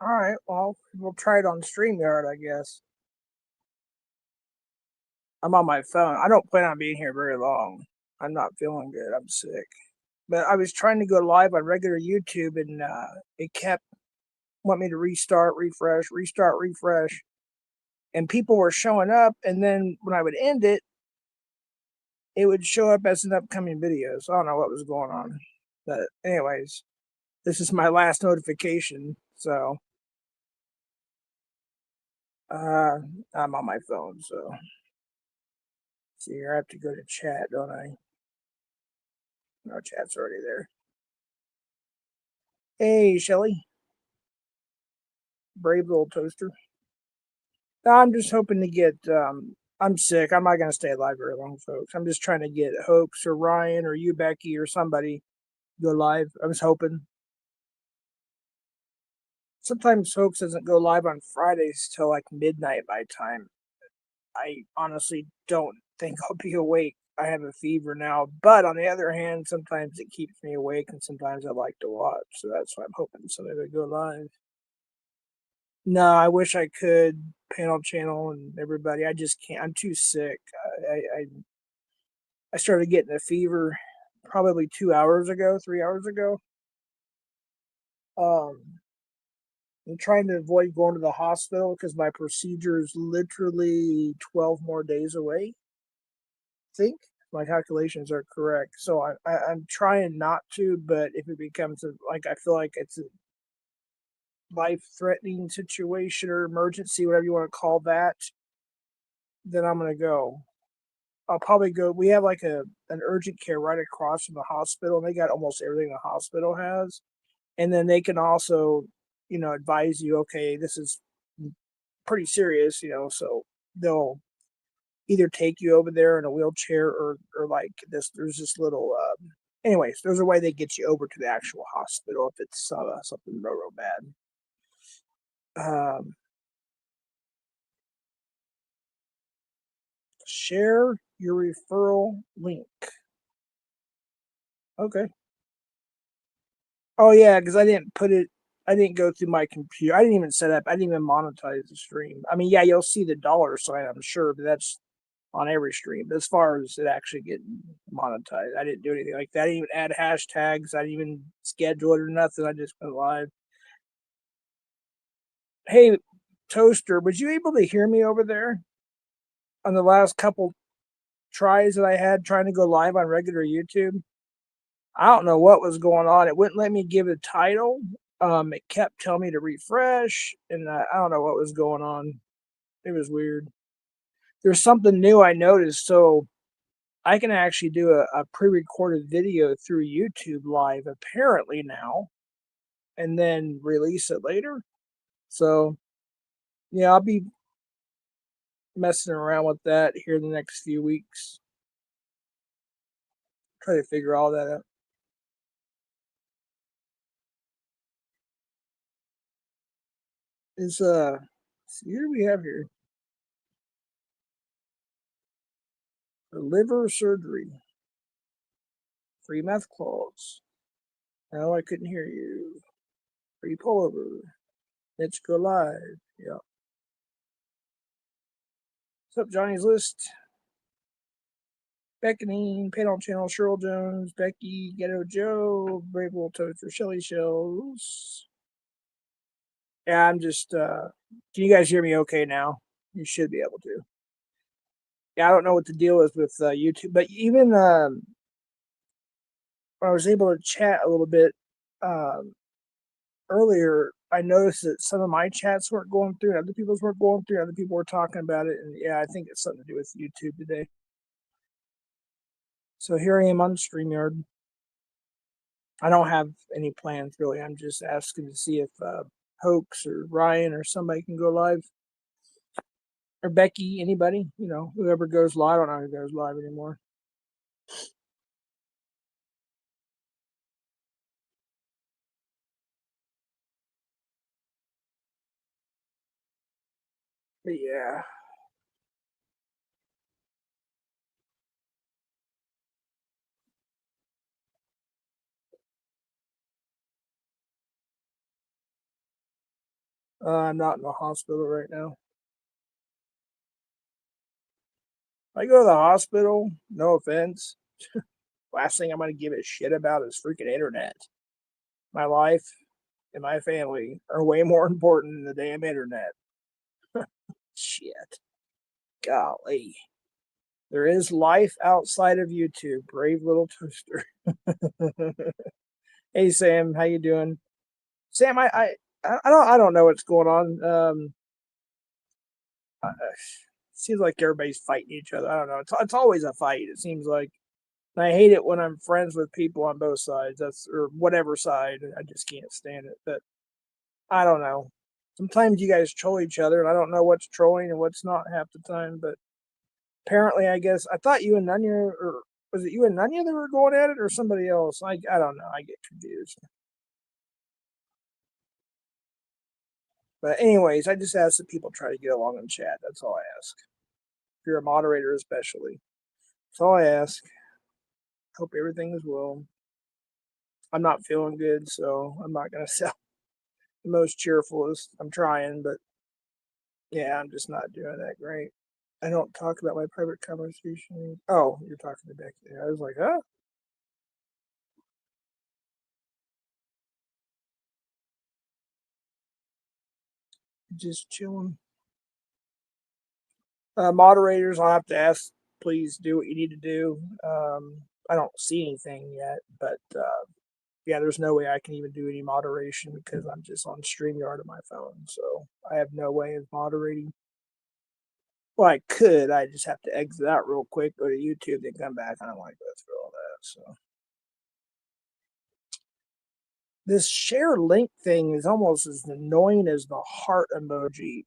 Alright, well, we'll try it on StreamYard, I guess. I'm on my phone. I don't plan on being here very long. I'm not feeling good. I'm sick. But I was trying to go live on regular YouTube and it kept wanting me to restart, refresh, restart, refresh. And people were showing up, and then when I would end it, it would show up as an upcoming video. So I don't know what was going on. But anyways, this is my last notification, so uh I'm on my phone, so see here, I have to go to chat, don't I? No, chat's already there. Hey, Shelly, brave little toaster. I'm just hoping to get. I'm sick. I'm not gonna stay alive very long, folks. I'm just trying to get Hoax or Ryan or you, Becky, or somebody go live. I was hoping. Sometimes Hoax doesn't go live on Fridays till like midnight my time. I honestly don't think I'll be awake. I have a fever now, but on the other hand, sometimes it keeps me awake, and sometimes I like to watch. So that's why I'm hoping somebody would go live. No, I wish I could panel channel and everybody. I just can't. I'm too sick. I started getting a fever probably 2 hours ago, 3 hours ago. I'm trying to avoid going to the hospital because my procedure is literally 12 more days away. I think my calculations are correct. So I'm trying not to, but if it becomes like I feel like it's a life threatening situation or emergency, whatever you want to call that, then I'm gonna go. I'll probably go. We have like an urgent care right across from the hospital, and they got almost everything the hospital has. And then they can also, advise you. Okay, this is pretty serious, so they'll either take you over there in a wheelchair or like this. There's this little. Anyways, there's a way they get you over to the actual hospital if it's something real bad. Um, Share your referral link. Okay. Oh yeah, because I didn't put it. I didn't go through my computer. I didn't even set up. I didn't even monetize the stream. I mean, yeah, you'll see the dollar sign, I'm sure, but that's on every stream. But as far as it actually getting monetized, I didn't do anything like that. I didn't even add hashtags. I didn't even schedule it or nothing. I just went live. Hey, Toaster, was you able to hear me over there on the last couple tries that I had trying to go live on regular YouTube? I don't know what was going on. It wouldn't let me give a title. It kept telling me to refresh, and I don't know what was going on. It was weird. There's something new I noticed. So I can actually do a pre-recorded video through YouTube Live apparently now, and then release it later. So yeah, I'll be messing around with that here in the next few weeks. Try to figure all that out. Is see here we have here for liver surgery, free meth clause. No, I couldn't hear you. Free pullover. Let's go live. Yeah. What's up, Johnny's List? Beckoning, Panel Channel, Cheryl Jones, Becky, Ghetto Joe, Brave Little Toaster, Shelly Shells. Yeah, I'm just, can you guys hear me okay now? You should be able to. Yeah, I don't know what the deal is with YouTube, but even when I was able to chat a little bit um, earlier, I noticed that some of my chats weren't going through, and other people's weren't going through, other people were talking about it, and yeah, I think it's something to do with YouTube today. So here I am on StreamYard. I don't have any plans really. I'm just asking to see if Hoax or Ryan or somebody can go live, or Becky, anybody, whoever goes live. I don't know who goes live anymore. But yeah. I'm not in the hospital right now. I go to the hospital, no offense. Last thing I'm going to give a shit about is freaking internet. My life and my family are way more important than the damn internet. Shit. Golly. There is life outside of YouTube. Brave little toaster. Hey Sam, how you doing? Sam, I don't know what's going on. Seems like everybody's fighting each other. I don't know. It's always a fight. It seems like. And I hate it when I'm friends with people on both sides. That's or whatever side. I just can't stand it. But I don't know. Sometimes you guys troll each other, and I don't know what's trolling and what's not half the time. But apparently, I guess I thought you and Nunya, or was it you and Nunya that were going at it, or somebody else? I don't know. I get confused. But anyways, I just ask that people try to get along in chat. That's all I ask. If you're a moderator, especially, that's all I ask. Hope everything is well. I'm not feeling good, so I'm not gonna sound the most cheerfulest. I'm trying, but yeah, I'm just not doing that great. I don't talk about my private conversation. Oh, you're talking to Becky. I was like, huh? Just chilling. Moderators, I'll have to ask. Please do what you need to do. I don't see anything yet, but yeah, there's no way I can even do any moderation because I'm just on StreamYard on my phone. So I have no way of moderating. Well, I could. I just have to exit out real quick, go to YouTube, then come back. I don't want to go through all that. So this share link thing is almost as annoying as the heart emoji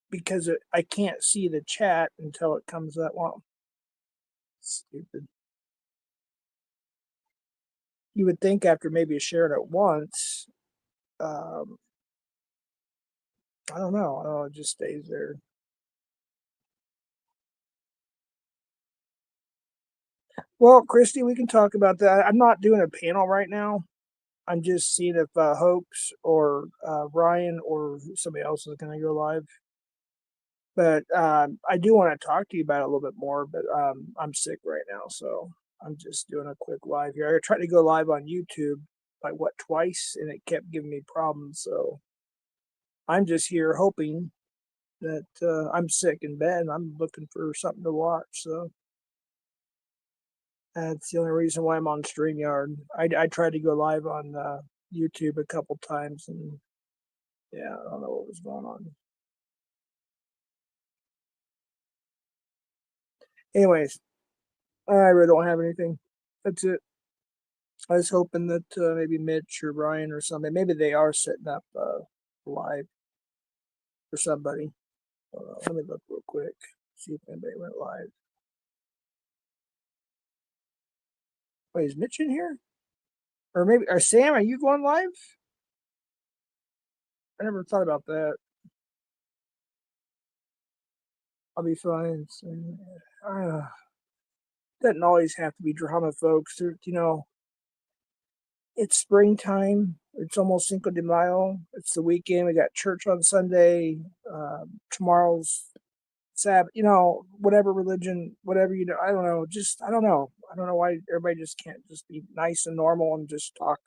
because I can't see the chat until it comes up. Well, stupid. You would think after maybe sharing it once, um, I don't know. Oh, it just stays there. Well, Christy, we can talk about that. I'm not doing a panel right now. I'm just seeing if Hoax or Ryan or somebody else is going to go live. But I do want to talk to you about it a little bit more. But I'm sick right now, so I'm just doing a quick live here. I tried to go live on YouTube like twice, and it kept giving me problems. So I'm just here hoping that I'm sick in bed. And I'm looking for something to watch. So that's the only reason why I'm on StreamYard. I tried to go live on YouTube a couple times, and yeah, I don't know what was going on. Anyways, I really don't have anything. That's it. I was hoping that maybe Mitch or Brian or somebody, maybe they are setting up live for somebody. Let me look real quick, see if anybody went live. Wait, is Mitch in here? Or maybe, or Sam, are you going live? I never thought about that. I'll be fine. Doesn't always have to be drama, folks. You know, it's springtime. It's almost Cinco de Mayo. It's the weekend. We got church on Sunday. Tomorrow's Sabbath. You know, whatever religion, whatever you know. I don't know. Just I don't know. I don't know why everybody just can't just be nice and normal and just talk.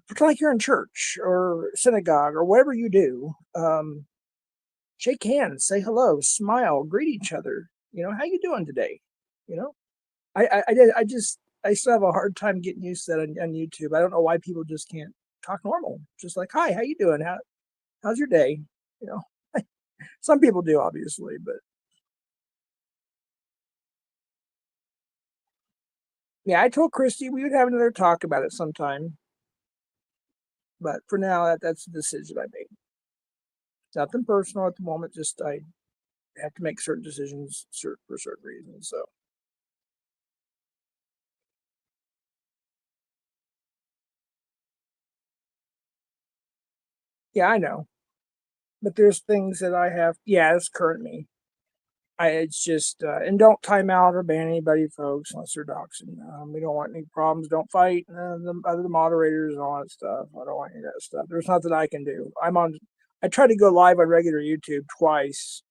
Pretend like you're in church or synagogue or whatever you do. Shake hands, say hello, smile, greet each other. You know, how you doing today? You know, I still have a hard time getting used to that on YouTube. I don't know why people just can't talk normal. Just like, hi, how you doing? How's your day? You know, some people do obviously, but yeah, I told Christy we would have another talk about it sometime. But for now, that's the decision I made. Nothing personal at the moment. Just I have to make certain decisions for certain reasons. So yeah, I know. But there's things that I have. Yeah, it's current me. It's just, and don't time out or ban anybody, folks, unless they're doxing. We don't want any problems. Don't fight the other moderators and all that stuff. I don't want any of that stuff. There's nothing I can do. I tried to go live on regular YouTube twice,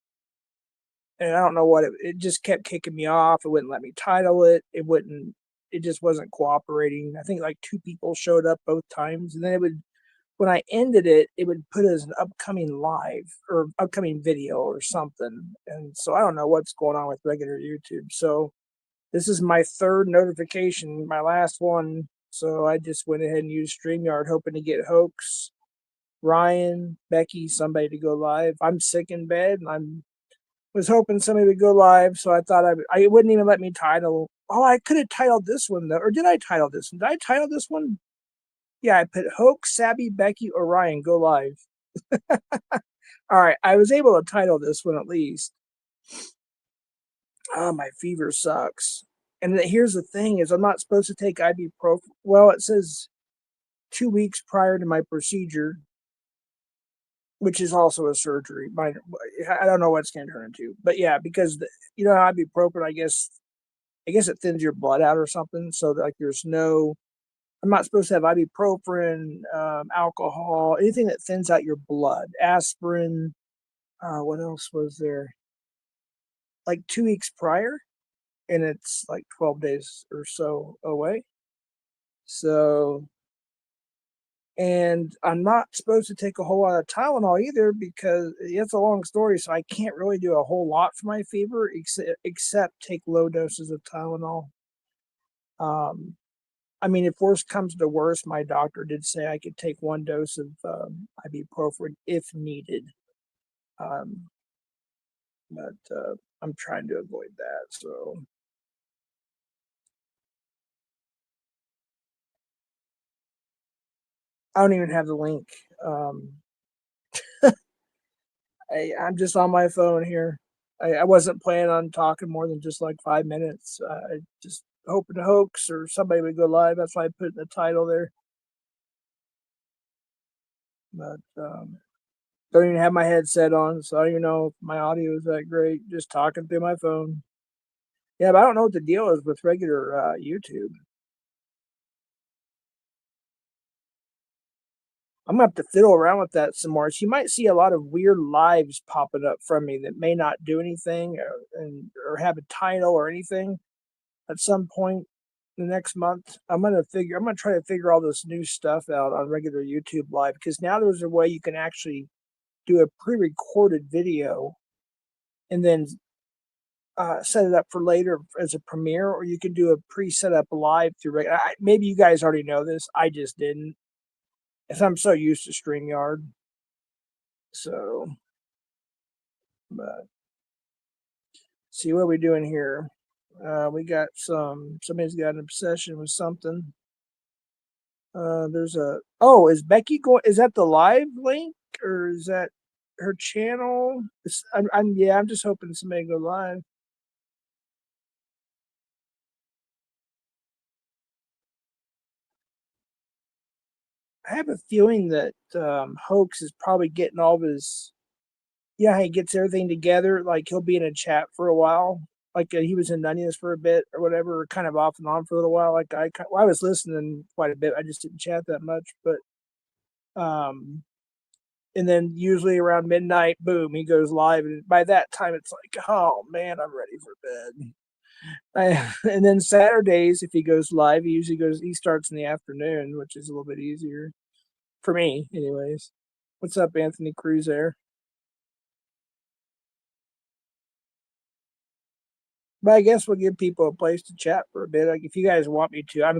and I don't know what it just kept kicking me off. It wouldn't let me title it. It just wasn't cooperating. I think like 2 people showed up both times, and then when I ended it, it would put as an upcoming live or upcoming video or something. And so I don't know what's going on with regular YouTube. So this is my third notification, my last one. So I just went ahead and used StreamYard, hoping to get Hoax, Ryan, Becky, somebody to go live. I'm sick in bed, and I was hoping somebody would go live. So I thought I wouldn't even let me title. Oh, I could have titled this one though, or did I title this one? Did I title this one? Yeah, I put Hoax, Sabbi, Becky, Orion, go live. All right, I was able to title this one at least. Oh, my fever sucks. And here's the thing: is I'm not supposed to take ibuprofen. Well, it says 2 weeks prior to my procedure, which is also a surgery. I don't know what it's going to turn into, but yeah, because ibuprofen, I guess it thins your blood out or something. So like, I'm not supposed to have ibuprofen, alcohol, anything that thins out your blood, aspirin. What else was there? Like 2 weeks prior, and it's like 12 days or so away. So, and I'm not supposed to take a whole lot of Tylenol either because it's a long story. So I can't really do a whole lot for my fever except take low doses of Tylenol. I mean, if worst comes to worst, my doctor did say I could take 1 dose of ibuprofen if needed. Um, but I'm trying to avoid that. So I don't even have the link. Um, I'm just on my phone here. I wasn't planning on talking more than just like 5 minutes. I just hoping to Hoax or somebody would go live. That's why I put in the title there. But don't even have my headset on, so I don't even know if my audio is that great. Just talking through my phone. Yeah, but I don't know what the deal is with regular YouTube. I'm gonna have to fiddle around with that some more. So you might see a lot of weird lives popping up from me that may not do anything or have a title or anything. At some point the next month, I'm gonna try to figure all this new stuff out on regular YouTube live, because now there's a way you can actually do a pre-recorded video and then set it up for later as a premiere, or you can do a pre-set up live through. Maybe you guys already know this. I just didn't, as I'm so used to StreamYard. So, but see what are we doing here. We got somebody's got an obsession with something. There's is Becky going? Is that the live link or is that her channel? I'm just hoping somebody go live. I have a feeling that Hoax is probably getting all of his. Yeah, he gets everything together. Like he'll be in a chat for a while. Like he was in Nunez for a bit or whatever, kind of off and on for a little while. Like I was listening quite a bit. I just didn't chat that much, but and then usually around midnight, boom, he goes live, and by that time it's like, oh man, I'm ready for bed. And then Saturdays, if he goes live, he starts in the afternoon, which is a little bit easier for me, anyways. What's up, Anthony Cruz there? But I guess we'll give people a place to chat for a bit. Like if you guys want me to, I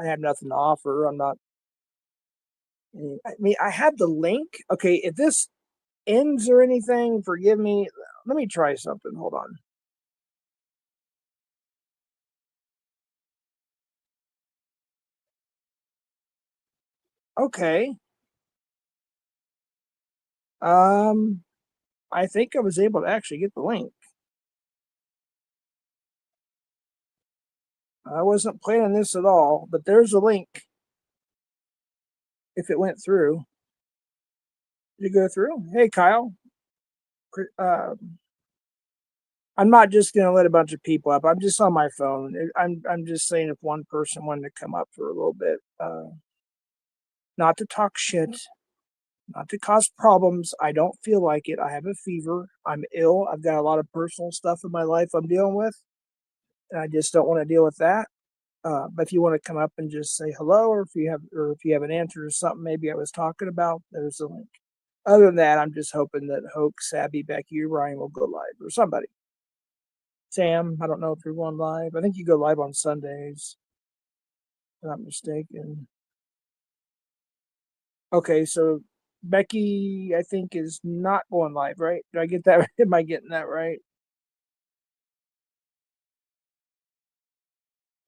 have nothing to offer. I'm not. I mean, I have the link. Okay, if this ends or anything, forgive me. Let me try something. Hold on. Okay. Um, I think I was able to actually get the link. I wasn't planning this at all, but there's a link. If it went through, did it go through? Hey, Kyle. I'm not just gonna let a bunch of people up. I'm just on my phone. I'm just saying if one person wanted to come up for a little bit, not to talk shit, not to cause problems. I don't feel like it. I have a fever. I'm ill. I've got a lot of personal stuff in my life I'm dealing with, and I just don't want to deal with that. But if you want to come up and just say hello, or if you have an answer to something maybe I was talking about, there's a link. Other than that, I'm just hoping that Hoax, Sabbi, Becky, or Ryan will go live, or somebody. Sam, I don't know if you're going live. I think you go live on Sundays, if I'm not mistaken. Okay, so Becky, I think, is not going live, right? Did I get that? Am I getting that right?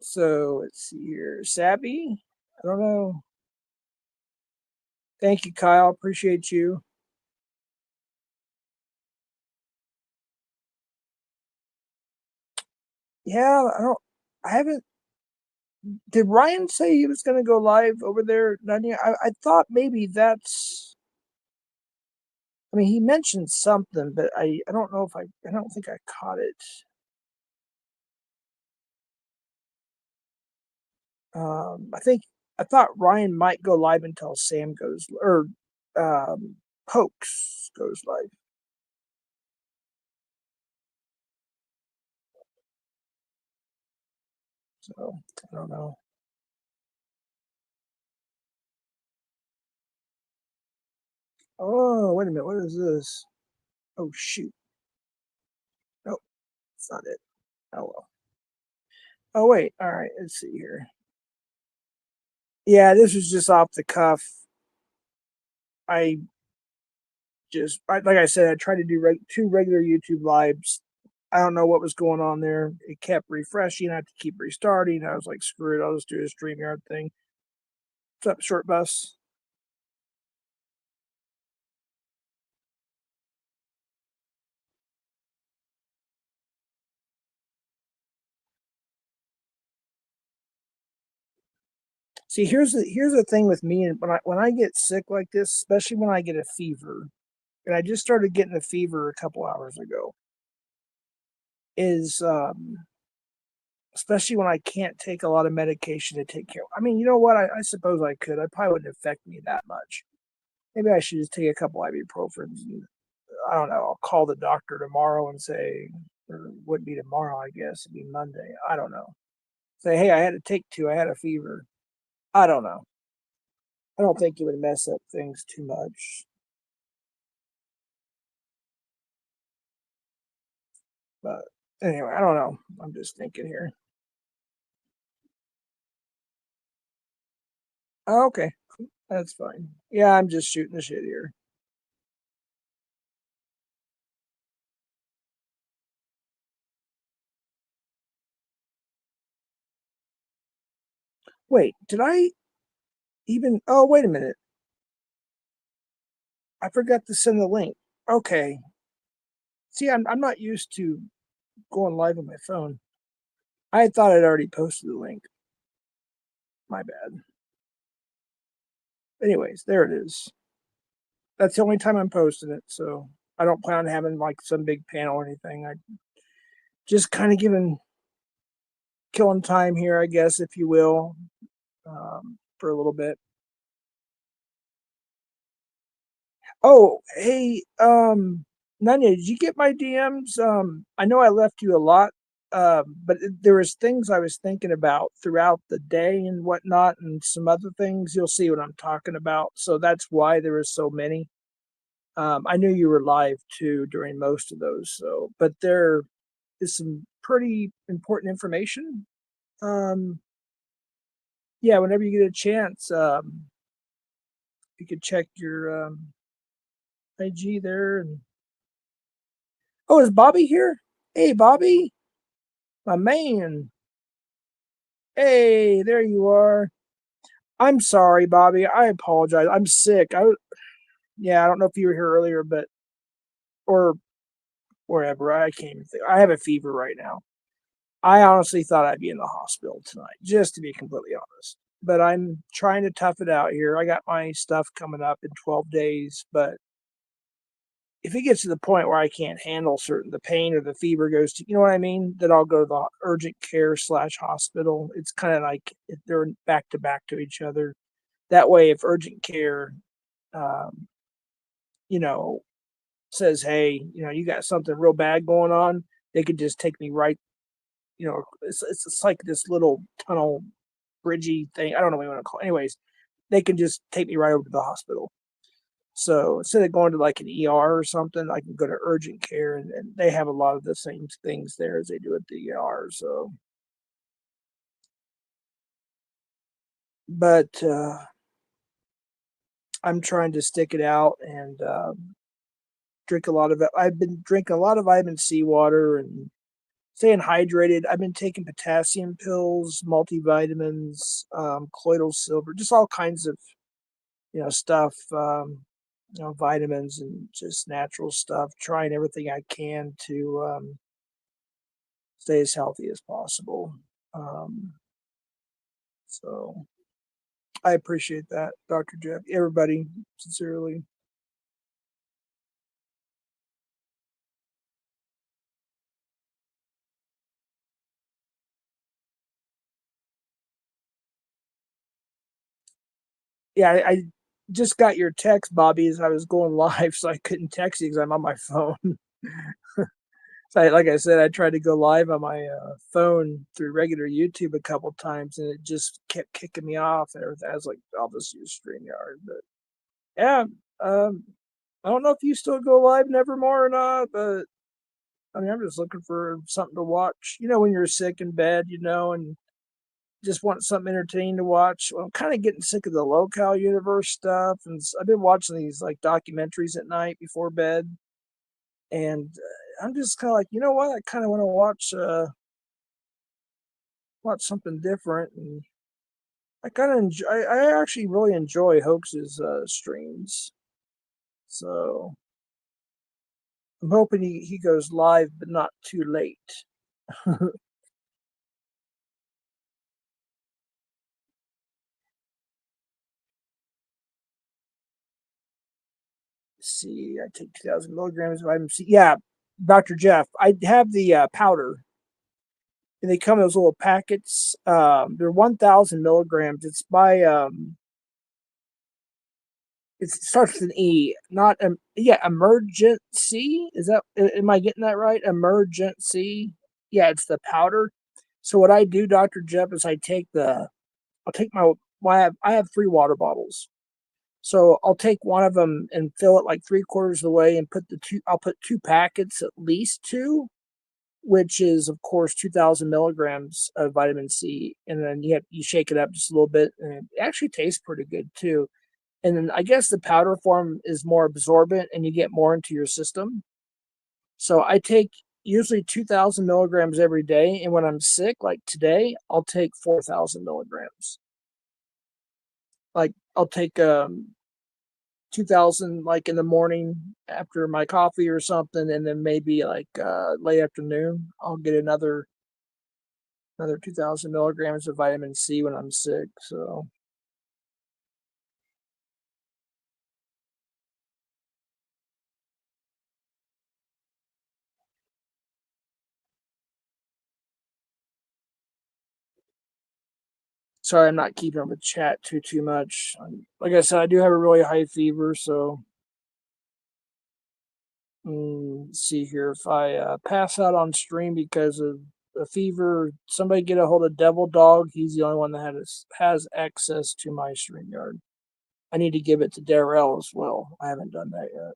So let's see here. Sabbi? I don't know. Thank you, Kyle. Appreciate you. Yeah, I haven't. Did Ryan say he was going to go live over there? I thought maybe that's. I mean, he mentioned something, but I don't know if I don't think I caught it. I thought Ryan might go live until Sam goes, or um, Hoax goes live. So I don't know. Oh, wait a minute. What is this? Oh, shoot. Nope, it's not it. Oh, well. Oh, wait. All right. Let's see here. Yeah, this was just off the cuff. I like I said, I tried to do two regular YouTube lives. I don't know what was going on there. It kept refreshing. I had to keep restarting. I was like, screw it. I'll just do a StreamYard thing. What's up, Short Bus? See, here's the thing with me, and when I get sick like this, especially when I get a fever, and I just started getting a fever a couple hours ago, is especially when I can't take a lot of medication to take care of. I mean, you know what? I suppose I could. I probably wouldn't affect me that much. Maybe I should just take a couple ibuprofens. And, I don't know. I'll call the doctor tomorrow and say, or it wouldn't be tomorrow, I guess. It'd be Monday. I don't know. Say, hey, I had to take two. I had a fever. I don't know. I don't think it would mess up things too much. But anyway, I don't know. I'm just thinking here. Oh, okay, that's fine. Yeah, I'm just shooting the shit here. Wait, did I even? Oh, wait a minute. I forgot to send the link. Okay. See, I'm not used to going live on my phone. I thought I'd already posted the link. My bad. Anyways, there it is. That's the only time I'm posting it, so I don't plan on having like some big panel or anything. I just kind of killing time here, I guess, if you will, for a little bit. Oh, hey, Nanya, did you get my DMs? I know I left you a lot, but there was things I was thinking about throughout the day and whatnot, and some other things. You'll see what I'm talking about. So that's why there was so many. I knew you were live too during most of those. So, but there is some pretty important information. Um, yeah, whenever you get a chance, you could check your IG there. And oh, is Bobby here? Hey, Bobby, my man. Hey, there you are. I'm sorry, Bobby. I apologize. I'm sick. Yeah, I don't know if you were here earlier, but or wherever. I can't even think. I have a fever right now. I honestly thought I'd be in the hospital tonight, just to be completely honest. But I'm trying to tough it out here. I got my stuff coming up in 12 days, but if it gets to the point where I can't handle the pain or the fever goes to, you know what I mean, then I'll go to the urgent care / hospital. It's kind of like they're back to back to each other. That way, if urgent care, um, you know, says, hey, you got something real bad going on, they could just take me right. It's like this little tunnel bridgey thing. I don't know what you want to call it. Anyways, they can just take me right over to the hospital. So instead of going to like an ER or something, I can go to urgent care, and they have a lot of the same things there as they do at the ER. So, but I'm trying to stick it out and drink a lot of it. I've been drinking a lot of vitamin C water and staying hydrated. I've been taking potassium pills, multivitamins, colloidal silver, just all kinds of stuff. Vitamins and just natural stuff. Trying everything I can to stay as healthy as possible. Um, so I appreciate that, Dr. Jeff. Everybody, sincerely. Yeah, I just got your text, Bobby, as I was going live, so I couldn't text you because I'm on my phone. So, like I said, I tried to go live on my phone through regular YouTube a couple times, and it just kept kicking me off and everything. I was like, I'll just use StreamYard. But yeah, um, I don't know if you still go live Nevermore or not, but I mean, I'm just looking for something to watch. When you're sick in bed, and just want something entertaining to watch. Well, I'm kind of getting sick of the local universe stuff, and I've been watching these like documentaries at night before bed, and I'm just kind of like, you know what? I kind of want to watch something different, and I kind of enjoy. I actually really enjoy Hoax's streams, so I'm hoping he goes live, but not too late. See, I take 2,000 milligrams of vitamin C. Yeah, Dr. Jeff, I have the powder, and they come in those little packets. They're 1,000 milligrams. It's by it starts with an E, not yeah, emergency. Is that am I getting that right? Emergency. Yeah, it's the powder. So what I do, Dr. Jeff, is I'll take my well, I have 3 water bottles. So I'll take one of them and fill it like 3/4 of the way, and I'll put 2 packets, at least 2, which is of course 2,000 milligrams of vitamin C, and then you shake it up just a little bit, and it actually tastes pretty good too. And then I guess the powder form is more absorbent, and you get more into your system. So I take usually 2,000 milligrams every day, and when I'm sick, like today, I'll take 4,000 milligrams. Like I'll take 2,000 like in the morning after my coffee or something, and then maybe like late afternoon I'll get another 2,000 milligrams of vitamin C when I'm sick. So sorry, I'm not keeping up with chat too much. Like I said, I do have a really high fever, so let's see here. If I pass out on stream because of a fever, somebody get a hold of Devil Dog. He's the only one that has access to my StreamYard. I need to give it to Darrell as well. I haven't done that yet.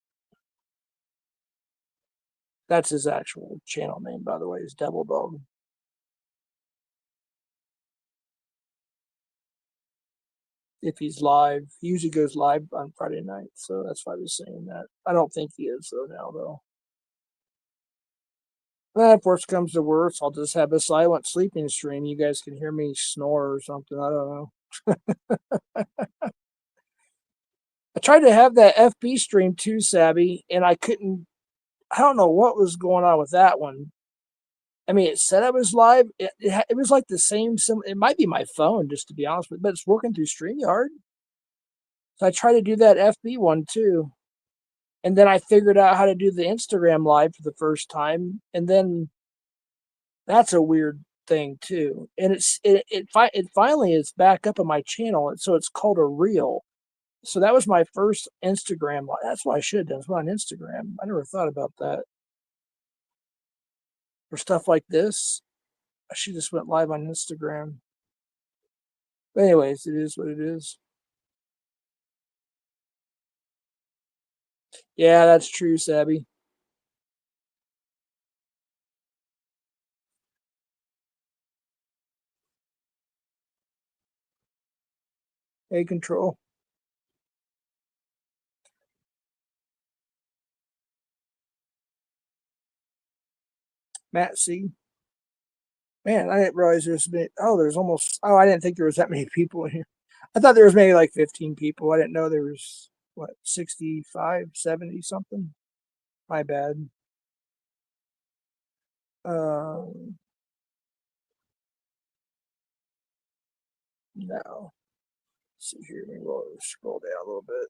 That's his actual channel name, by the way, is Devil Dog. If he's live, he usually goes live on Friday night, so that's why I was saying that. I don't think he is though now though. If worst comes to worst, I'll just have a silent sleeping stream. You guys can hear me snore or something. I don't know. I tried to have that FB stream too, Sabby, and I couldn't. I don't know what was going on with that one. I mean, it said I was live. It was like the same. It might be my phone, just to be honest with you, but it's working through StreamYard. So I tried to do that FB one too, And then I figured out how to do the Instagram live for the first time, and then that's a weird thing too. And it finally is back up on my channel, and so it's called a reel. So that was my first Instagram live. That's what I should have done. It's on Instagram. I never thought about that. For stuff like this, I should just went live on Instagram. But anyways, it is what it is. Yeah, that's true, Sabbi. Hey, control. Matt C. Man, I didn't realize there's been. Oh, there's almost. Oh, I didn't think there was that many people in here. I thought there was maybe like 15 people. I didn't know there was what 65, 70 something. My bad. Um, no. Let's see here. Maybe we'll scroll down a little bit.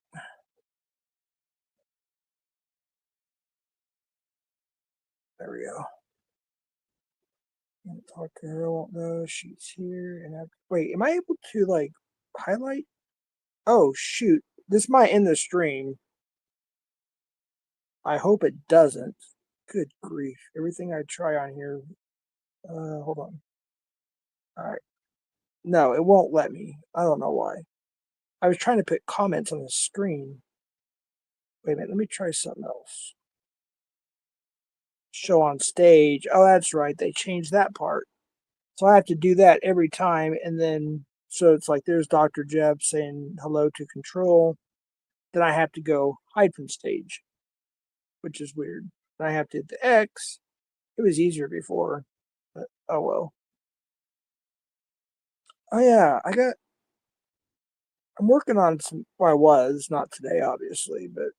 There we go. Talk to her. I won't know she's here. And wait, am I able to like highlight? Oh shoot! This might end the stream. I hope it doesn't. Good grief! Everything I try on here. Hold on. All right. No, it won't let me. I don't know why. I was trying to put comments on the screen. Wait a minute. Let me try something else. Show on stage. Oh, that's right. They changed that part. So I have to do that every time, and then so it's like there's Dr. Jeb saying hello to control. Then I have to go hide from stage, which is weird. Then I have to hit the X. It was easier before, but oh well. Oh yeah, I'm working on some. Well, I was not today, obviously, but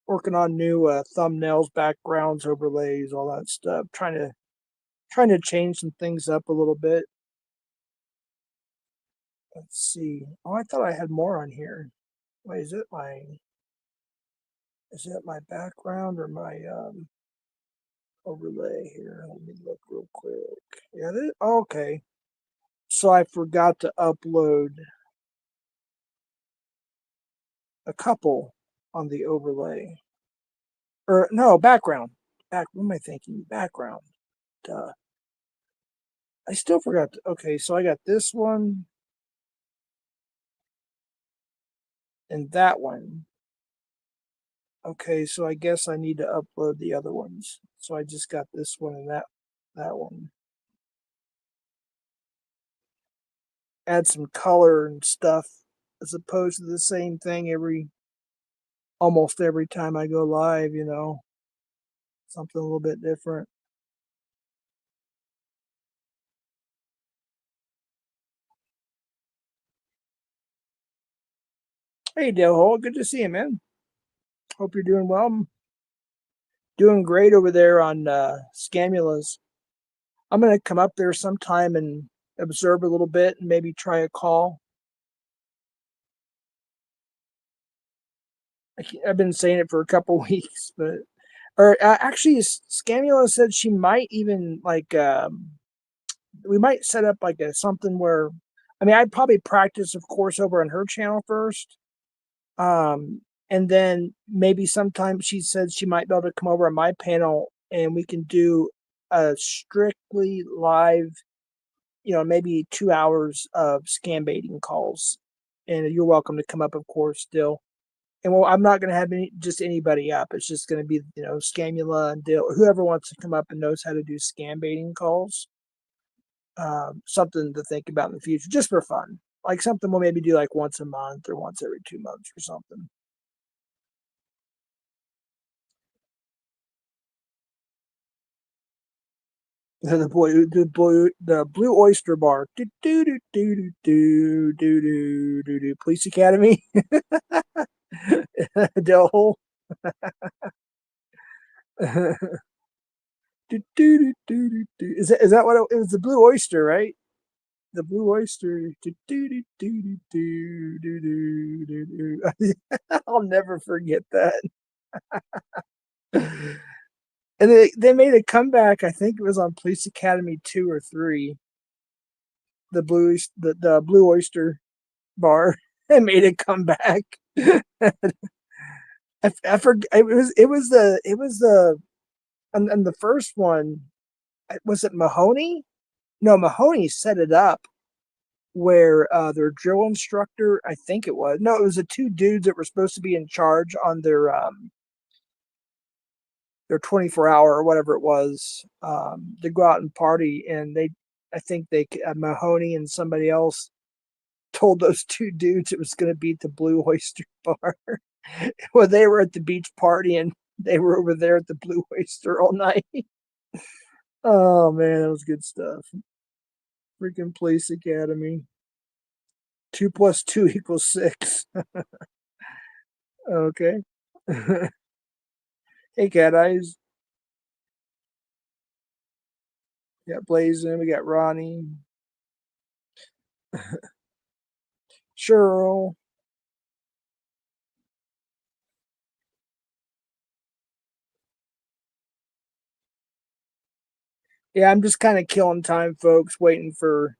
working on new thumbnails, backgrounds, overlays, all that stuff. Trying to change some things up a little bit. Let's see. Oh, I thought I had more on here. Wait, is it my background or my overlay here? Let me look real quick. Yeah, okay. So I forgot to upload a couple on the overlay. Or no, background. What am I thinking? Background. Duh. I still forgot okay, so I got this one and that one. Okay, so I guess I need to upload the other ones. So I just got this one and that one. Add some color and stuff as opposed to the same thing almost every time I go live, something a little bit different. Hey Dale Hole, good to see you, man. Hope you're doing well. I'm doing great over there on Scamulas. I'm gonna come up there sometime and observe a little bit and maybe try a call. I've been saying it for a couple weeks, but or actually, Scamula said she might even like we might set up like a something where, I mean, I'd probably practice, of course, over on her channel first, and then maybe sometime she said she might be able to come over on my panel and we can do a strictly live, maybe 2 hours of scam baiting calls, and you're welcome to come up, of course, still. And well, I'm not going to have just anybody up. It's just going to be, Scamula and Dill, whoever wants to come up and knows how to do scam baiting calls. Something to think about in the future, just for fun. Like something we'll maybe do like once a month or once every 2 months or something. The Blue Oyster Bar. Do do do do do do do do do. Police Academy. Dill. Do, do, do, do, do. Is that what it was? The Blue Oyster, right? The Blue Oyster. I'll never forget that. And they made a comeback. I think it was on Police Academy 2 or 3. The Blue Oyster bar. They made a comeback. I forget. It was the and the first one, was it Mahoney? No, Mahoney set it up where their drill instructor, I think it was. No, it was the two dudes that were supposed to be in charge on their 24-hour or whatever it was, to go out and party, and I think they Mahoney and somebody else told those two dudes it was going to be at the Blue Oyster Bar. Well, they were at the beach party and they were over there at the Blue Oyster all night. Oh man, that was good stuff. Freaking Police Academy. 2 plus 2 equals 6. Okay. Hey, Cat Eyes. We got Blazing. We got Ronnie. Cheryl. Yeah, I'm just kind of killing time, folks, waiting for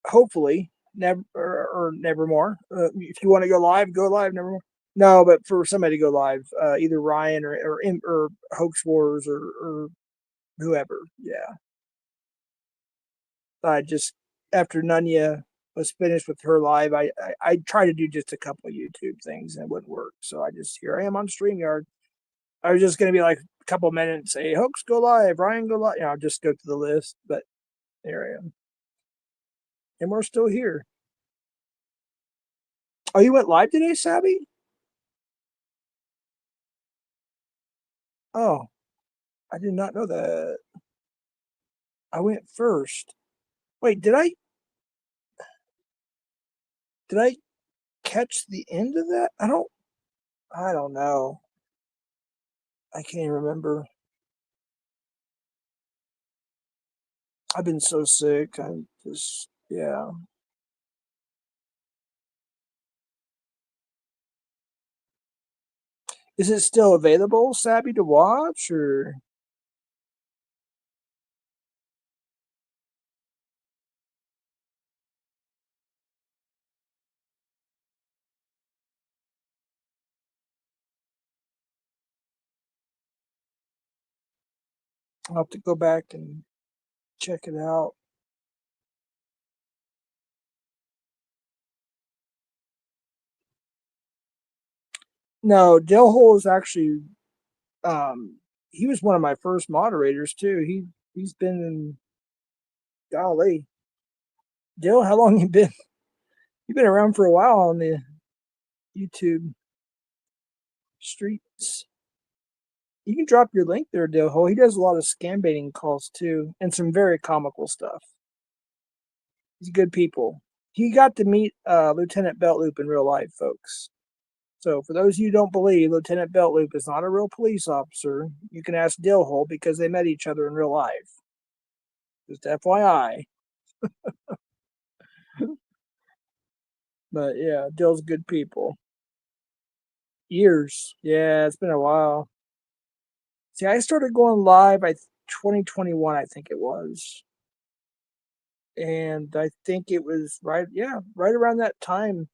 hopefully never or nevermore. If you want to go live, go live. Nevermore. No, but for somebody to go live, either Ryan or Hoax Wars or whoever. Yeah, I just after Nunya was finished with her live, I tried to do just a couple of YouTube things and it wouldn't work. So I just here I am on StreamYard. I was just gonna be like a couple minutes, say Hoax go live, Ryan go live. I'll just go to the list, but there I am, and we're still here. Oh, you went live today, Sabbi? Oh, I did not know that. I went first. Wait, did I catch the end of that? I don't know. I can't even remember. I've been so sick. I'm just yeah. Is it still available, Sabbi, to watch or I'll have to go back and check it out. No, Del Hole is actually he was one of my first moderators too. He's been in golly. Dill, how long you been? You've been around for a while on the YouTube streets. You can drop your link there, Dill. He does a lot of scam baiting calls too, and some very comical stuff. He's good people. He got to meet Lieutenant Beltloop in real life, folks. So for those of you who don't believe Lieutenant Beltloop is not a real police officer, you can ask Dillhole because they met each other in real life. Just FYI. But yeah, Dill's good people. Years. Yeah, it's been a while. See, I started going live 2021, I think it was. And I think it was right around that time.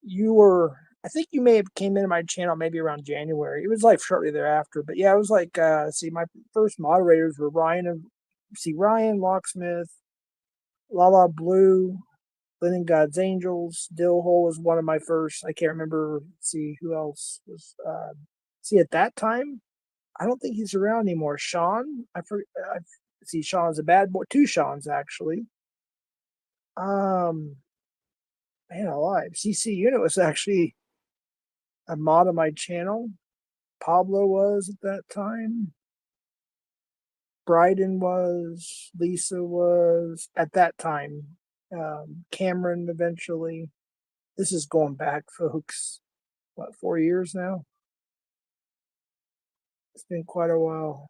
I think you may have came into my channel maybe around January. It was like shortly thereafter. But yeah, it was like, see, my first moderators were Ryan, Locksmith, Lala Blue, Linen God's Angels. Dillhole was one of my first. I can't remember. Let's see who else was. See, at that time, I don't think he's around anymore. Sean, I see. Sean's a bad boy. Two Sean's actually. Um, Man alive. CC Unit was actually a mod on my channel. Pablo was at that time. Bryden was. Lisa was at that time. Cameron eventually. This is going back, folks. What, 4 years now? It's been quite a while.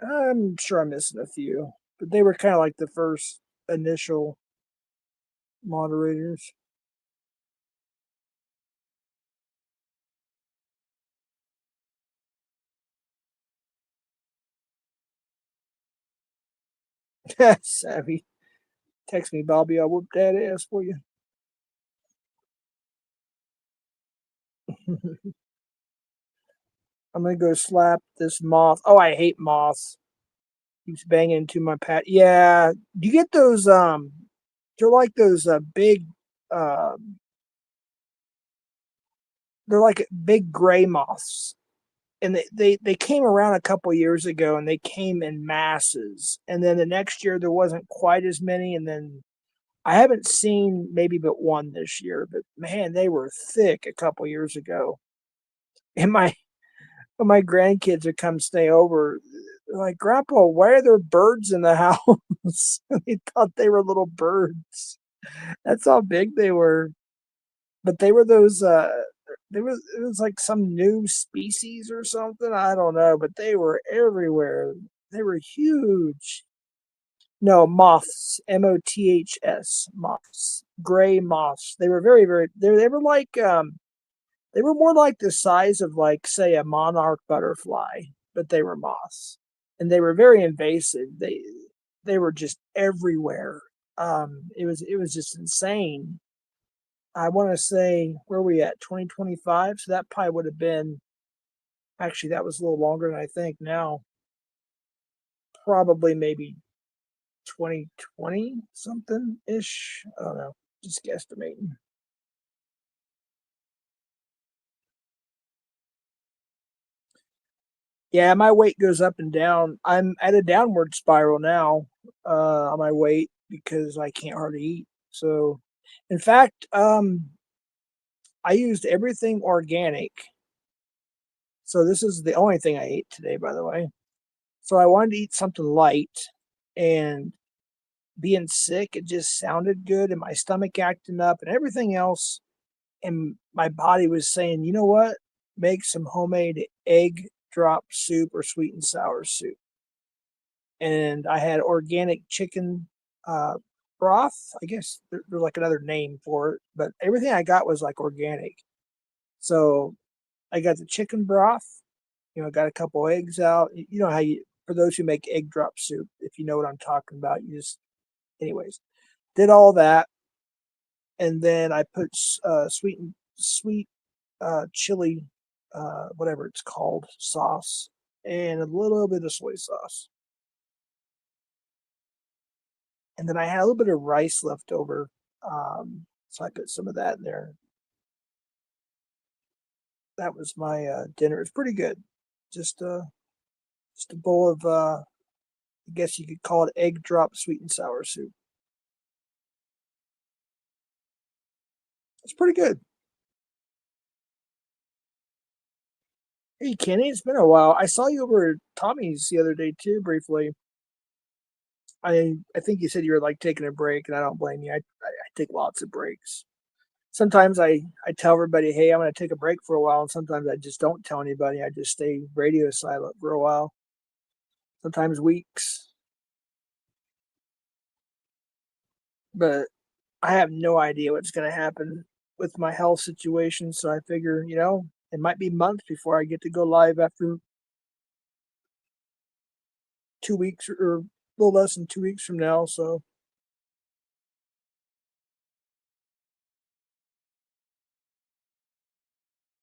I'm sure I'm missing a few, but they were kind of like the first initial moderators. Savvy. Text me, Bobby. I'll whoop that ass for you. I'm gonna go slap this moth. Oh, I hate moths. Keeps banging into my pad. Yeah, do you get those? They're like those big. Uh, they're like big gray moths, and they came around a couple years ago, and they came in masses. And then the next year there wasn't quite as many, and then I haven't seen maybe but one this year. But man, they were thick a couple years ago. And my when my grandkids would come stay over, they're like, Grandpa, why are there birds in the house? They thought they were little birds. That's how big they were. But they were those there was it was like some new species or something. I don't know, but they were everywhere. They were huge. No, moths. Moths. Moths. Gray moths. They were very, very they were like they were more like the size of like say a monarch butterfly, but they were moths. And they were very invasive. They were just everywhere. It was just insane. I want to say where are we at 2025, so that probably would have been actually that was a little longer than I think now. Probably maybe 2020 something ish. I don't know. Just guesstimating. Yeah, my weight goes up and down. I'm at a downward spiral now on my weight because I can't hardly eat. So, in fact, I used everything organic. So this is the only thing I ate today, by the way. So I wanted to eat something light, and being sick, it just sounded good, and my stomach acting up, and everything else. And my body was saying, you know what? Make some homemade egg drop soup or sweet and sour soup. And I had organic chicken uh, broth. I guess there's like another name for it, but everything I got was like organic. So I got the chicken broth. Got a couple eggs out. You know how you for those who make egg drop soup, if you know what I'm talking about, you just anyways did all that, and then I put sweet chili, whatever it's called, sauce, and a little bit of soy sauce. And then I had a little bit of rice left over, so I put some of that in there. That was my dinner. It's pretty good. Just just a bowl of I guess you could call it egg drop sweet and sour soup. It's pretty good. Hey Kenny, it's been a while. I saw you over at Tommy's the other day too, briefly. I think you said you were like taking a break, and I don't blame you. I take lots of breaks. Sometimes I tell everybody, hey, I'm going to take a break for a while, and sometimes I just don't tell anybody. I just stay radio silent for a while, sometimes weeks. But I have no idea what's going to happen with my health situation. So I figure, it might be months before I get to go live after 2 weeks or a little less than 2 weeks from now. So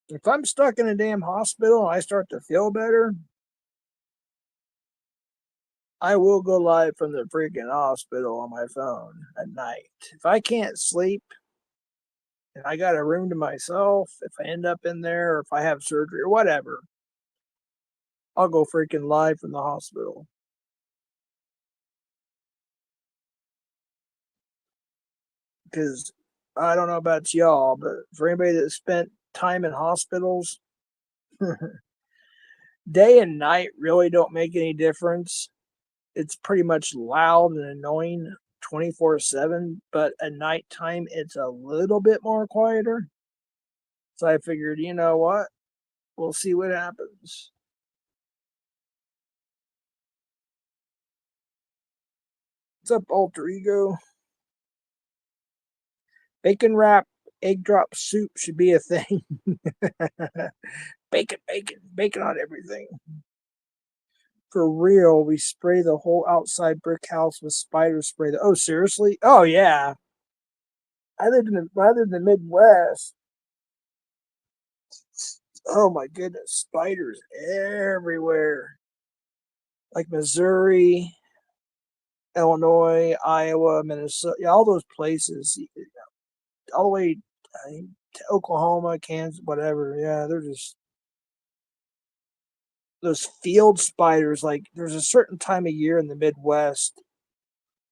if I'm stuck in a damn hospital and I start to feel better, I will go live from the freaking hospital on my phone at night. If I can't sleep and I got a room to myself, if I end up in there or if I have surgery or whatever, I'll go freaking live from the hospital. Because I don't know about y'all, but for anybody that spent time in hospitals, day and night really don't make any difference. It's pretty much loud and annoying 24/7, but at nighttime it's a little bit more quieter. So I figured, you know what? We'll see what happens. What's up, alter ego? Bacon wrap, egg drop soup should be a thing. Bacon, bacon, bacon on everything. For real, we spray the whole outside brick house with spider spray. Oh, seriously? Oh, yeah. I lived in the Midwest. Oh my goodness, spiders everywhere. Like Missouri, Illinois, Iowa, Minnesota, yeah, all those places, all the way to Oklahoma, Kansas, whatever. Yeah, they're just those field spiders. Like there's a certain time of year in the Midwest.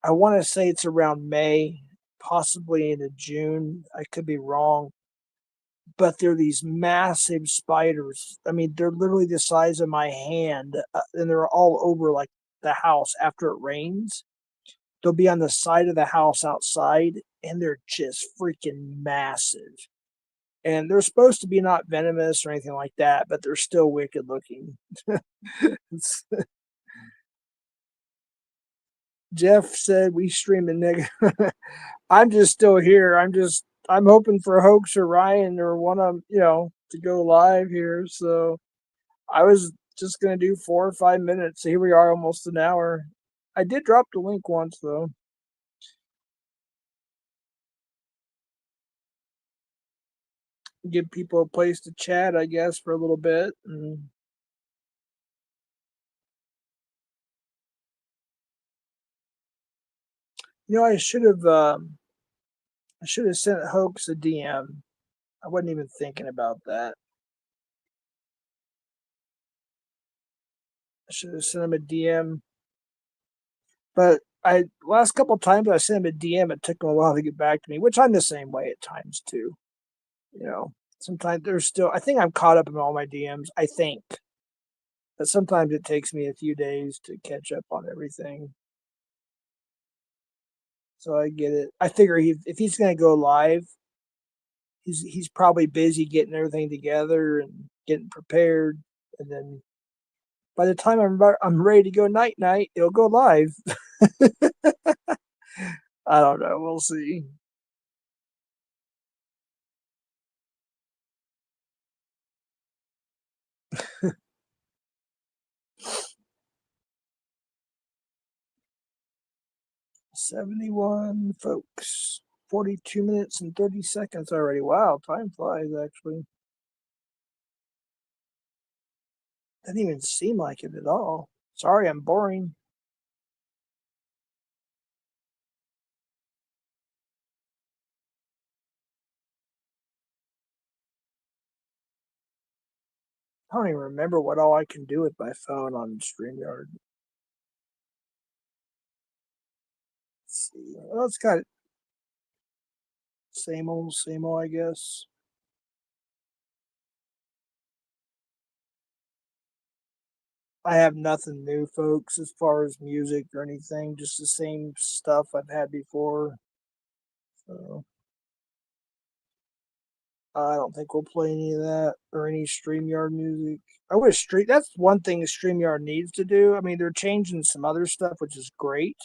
I want to say it's around May, possibly into June. I could be wrong, but they're these massive spiders. I mean, they're literally the size of my hand, and they're all over like the house after it rains. They'll be on the side of the house outside, and they're just freaking massive. And they're supposed to be not venomous or anything like that, but they're still wicked looking. Jeff said we stream the nigga. I'm just still here. I'm hoping for Hoax or Ryan or one of to go live here. So I was just gonna do 4 or 5 minutes. So here we are, almost an hour. I did drop the link once though. Give people a place to chat, I guess, for a little bit. And, I should have sent Hoax a DM. I wasn't even thinking about that. I should have sent him a DM. But last couple of times I sent him a DM, it took him a while to get back to me, which I'm the same way at times too. Sometimes there's still I think I'm caught up in all my DMs, I think. But sometimes it takes me a few days to catch up on everything. So I get it. I figure if he's gonna go live, he's probably busy getting everything together and getting prepared, and then by the time I'm ready to go night night, it'll go live. I don't know. We'll see. $71 folks. 42 minutes and 30 seconds already. Wow, time flies actually. Doesn't even seem like it at all. Sorry, I'm boring. I don't even remember what all I can do with my phone on StreamYard. Let's see. Well, it's got same old, I guess. I have nothing new, folks, as far as music or anything. Just the same stuff I've had before. So I don't think we'll play any of that or any StreamYard music. I wish that's one thing StreamYard needs to do. I mean, they're changing some other stuff, which is great,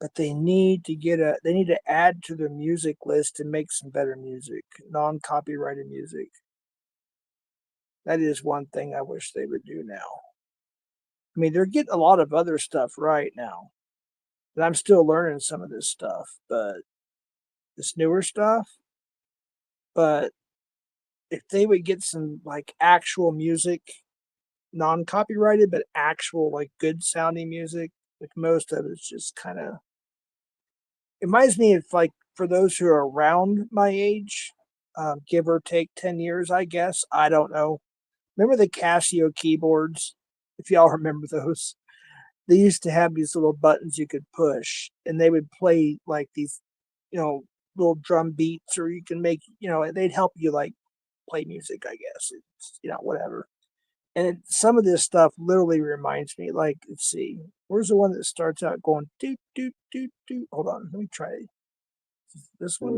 but they need to add to their music list and make some better music, non-copyrighted music. That is one thing I wish they would do now. I mean, they're getting a lot of other stuff right now. And I'm still learning some of this stuff, but this newer stuff, but if they would get some like actual music, non-copyrighted but actual like good sounding music, like most of it's just kind of it reminds me of like for those who are around my age, give or take 10 years, I guess. I don't know. Remember the Casio keyboards? If y'all remember those, they used to have these little buttons you could push and they would play like these, you know, little drum beats, or you can make, they'd help you like play music, I guess. It's, whatever. And some of this stuff literally reminds me, like, let's see, where's the one that starts out going doot, doot, doot, doot? Hold on, let me try this one.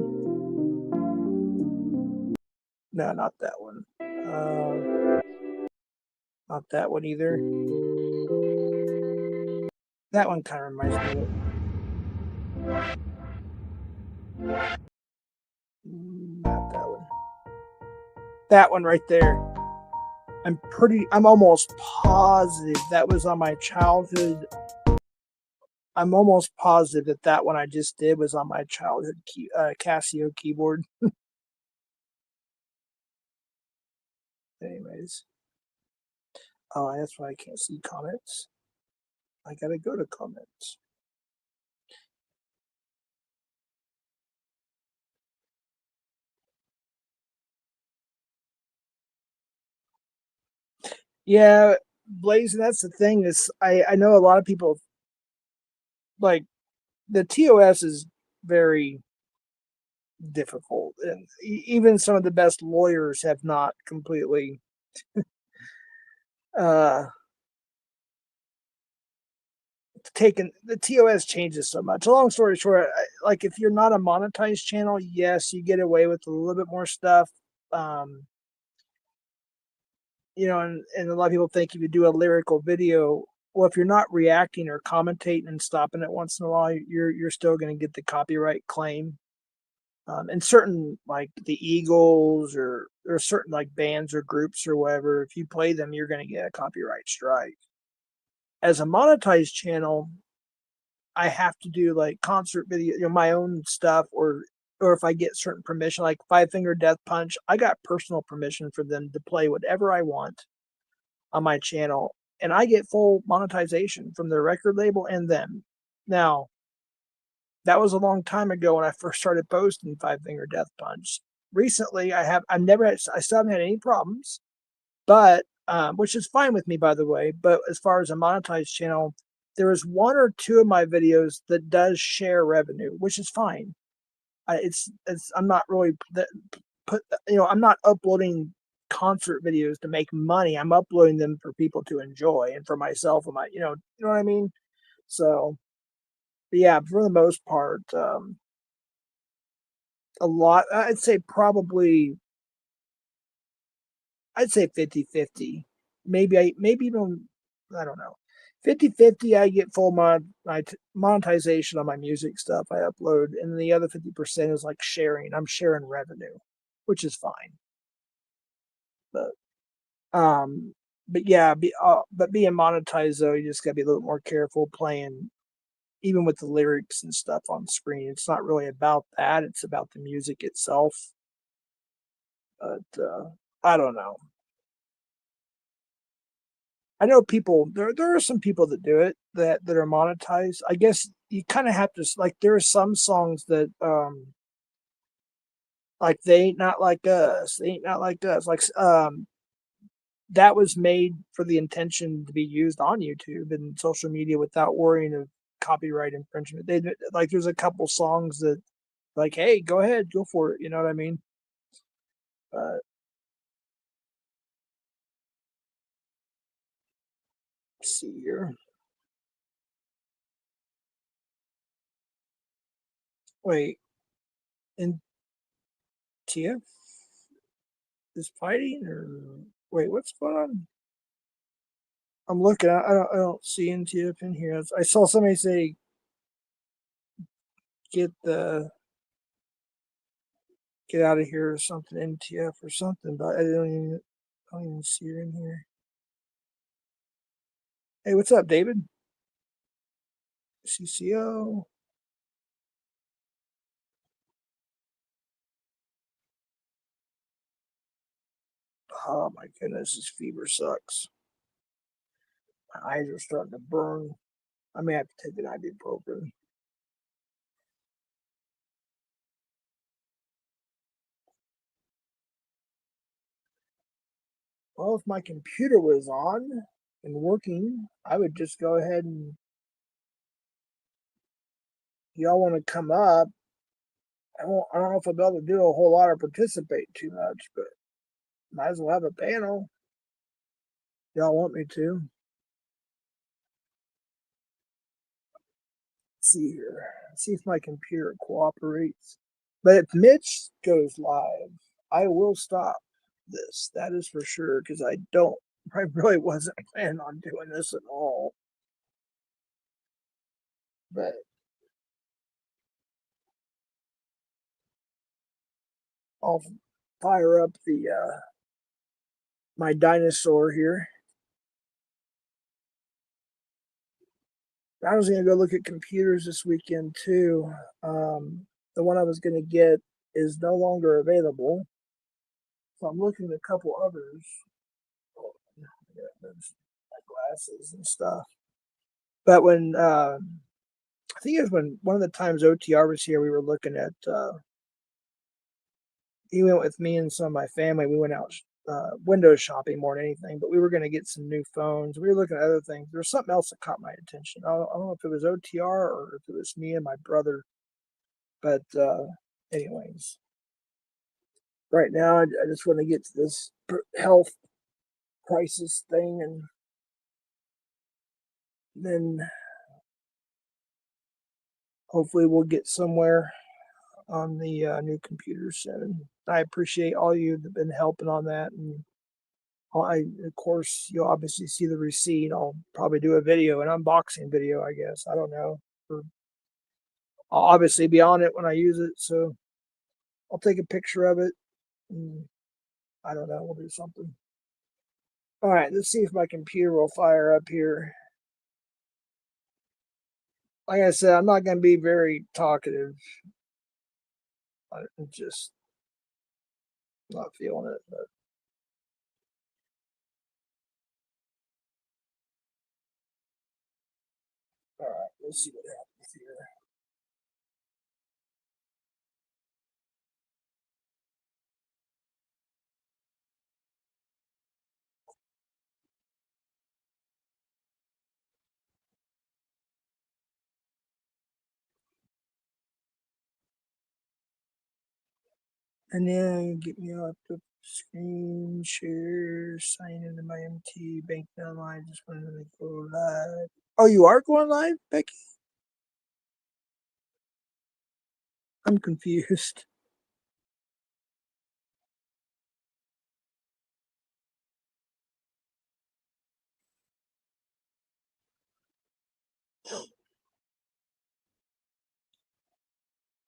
No, not that one. Not that one either. That one kind of reminds me of it. Not that one. That one right there. I'm almost positive that was on my childhood. I'm almost positive that that one I just did was on my childhood Casio keyboard. Anyways, oh, that's why I can't see comments. I gotta go to comments. Yeah, Blazing. That's the thing is, I know a lot of people like the TOS is very difficult, and even some of the best lawyers have not completely uh taken the TOS changes so much. Long story short, like if you're not a monetized channel, yes, you get away with a little bit more stuff. Um, and a lot of people think if you do a lyrical video, well, if you're not reacting or commentating and stopping it once in a while, you're still going to get the copyright claim. And certain like the Eagles or certain like bands or groups or whatever, if you play them, you're going to get a copyright strike. As a monetized channel, I have to do like concert video, my own stuff, or if I get certain permission, like Five Finger Death Punch, I got personal permission for them to play whatever I want on my channel, and I get full monetization from the record label and them. Now, that was a long time ago when I first started posting Five Finger Death Punch. Recently, I still haven't had any problems, but which is fine with me, by the way. But as far as a monetized channel, there is one or two of my videos that does share revenue, which is fine. It's I'm not really I'm not uploading concert videos to make money. I'm uploading them for people to enjoy and for myself and you know what I mean. So yeah, for the most part, a lot. I'd say 50-50. Maybe even I don't know. 50-50 I get full monetization on my music stuff I upload, and the other 50% is like sharing. I'm sharing revenue, which is fine. But um but yeah, but being monetized though, you just gotta be a little more careful playing even with the lyrics and stuff on screen. It's not really about that, it's about the music itself. But I don't know. I know people there are some people that do it that are monetized. I guess you kind of have to like there are some songs that like they ain't not like us. They ain't not like us. Like that was made for the intention to be used on YouTube and social media without worrying of copyright infringement. They like there's a couple songs that like, hey, go ahead, go for it. You know what I mean? Let's see here. Wait, and Tia is fighting or wait, what's going on? I'm looking. I don't see NTF in here. I saw somebody say get the get out of here or something. NTF or something, but I don't even see her in here. Hey, what's up, David? CCO. Oh my goodness, this fever sucks. My eyes are starting to burn. I may have to take an ibuprofen. Well, if my computer was on and working, I would just go ahead and y'all want to come up. I don't know if I'll be able to do a whole lot or participate too much, but might as well have a panel. Y'all want me to? Let's see here. Let's see if my computer cooperates. But if Mitch goes live, I will stop this. That is for sure, because I really wasn't planning on doing this at all. But I'll fire up the my dinosaur here. I was gonna go look at computers this weekend too. The one I was gonna get is no longer available, so I'm looking at a couple others. Oh, yeah, there's my glasses and stuff. But when I think it was when one of the times OTR was here, we were looking at. He went with me and some of my family. We went out window shopping more than anything, but we were going to get some new phones. We were looking at other things. There was something else that caught my attention. I don't know if it was OTR or if it was me and my brother, but anyways, right now I just want to get to this health crisis thing, and then hopefully we'll get somewhere on the new computer soon. I appreciate all you that have been helping on that, and of course, you'll obviously see the receipt. I'll probably do a video, an unboxing video, I guess. I don't know. I'll obviously be on it when I use it, so I'll take a picture of it. And I don't know. We'll do something. All right, let's see if my computer will fire up here. Like I said, I'm not going to be very talkative. I'm just not feeling it. But all right, let's see what happens here. And then get me off the screen share, sign into my MT bank online. Just wanted to go live. Oh, you are going live, Becky? I'm confused.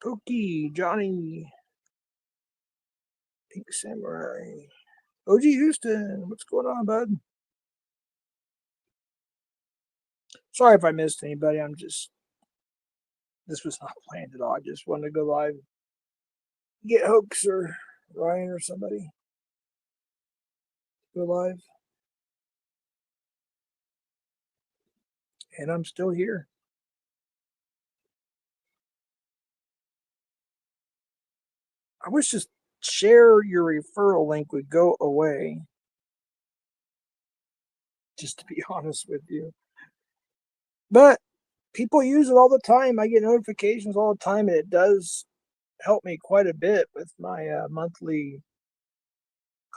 Pokey, Johnny, Pink Samurai, OG Houston. What's going on, bud? Sorry if I missed anybody. This was not planned at all. I just wanted to go live, get Hoax or Ryan or somebody. Go live. And I'm still here. I wish just share your referral link would go away. Just to be honest with you. But people use it all the time. I get notifications all the time, and it does help me quite a bit with my monthly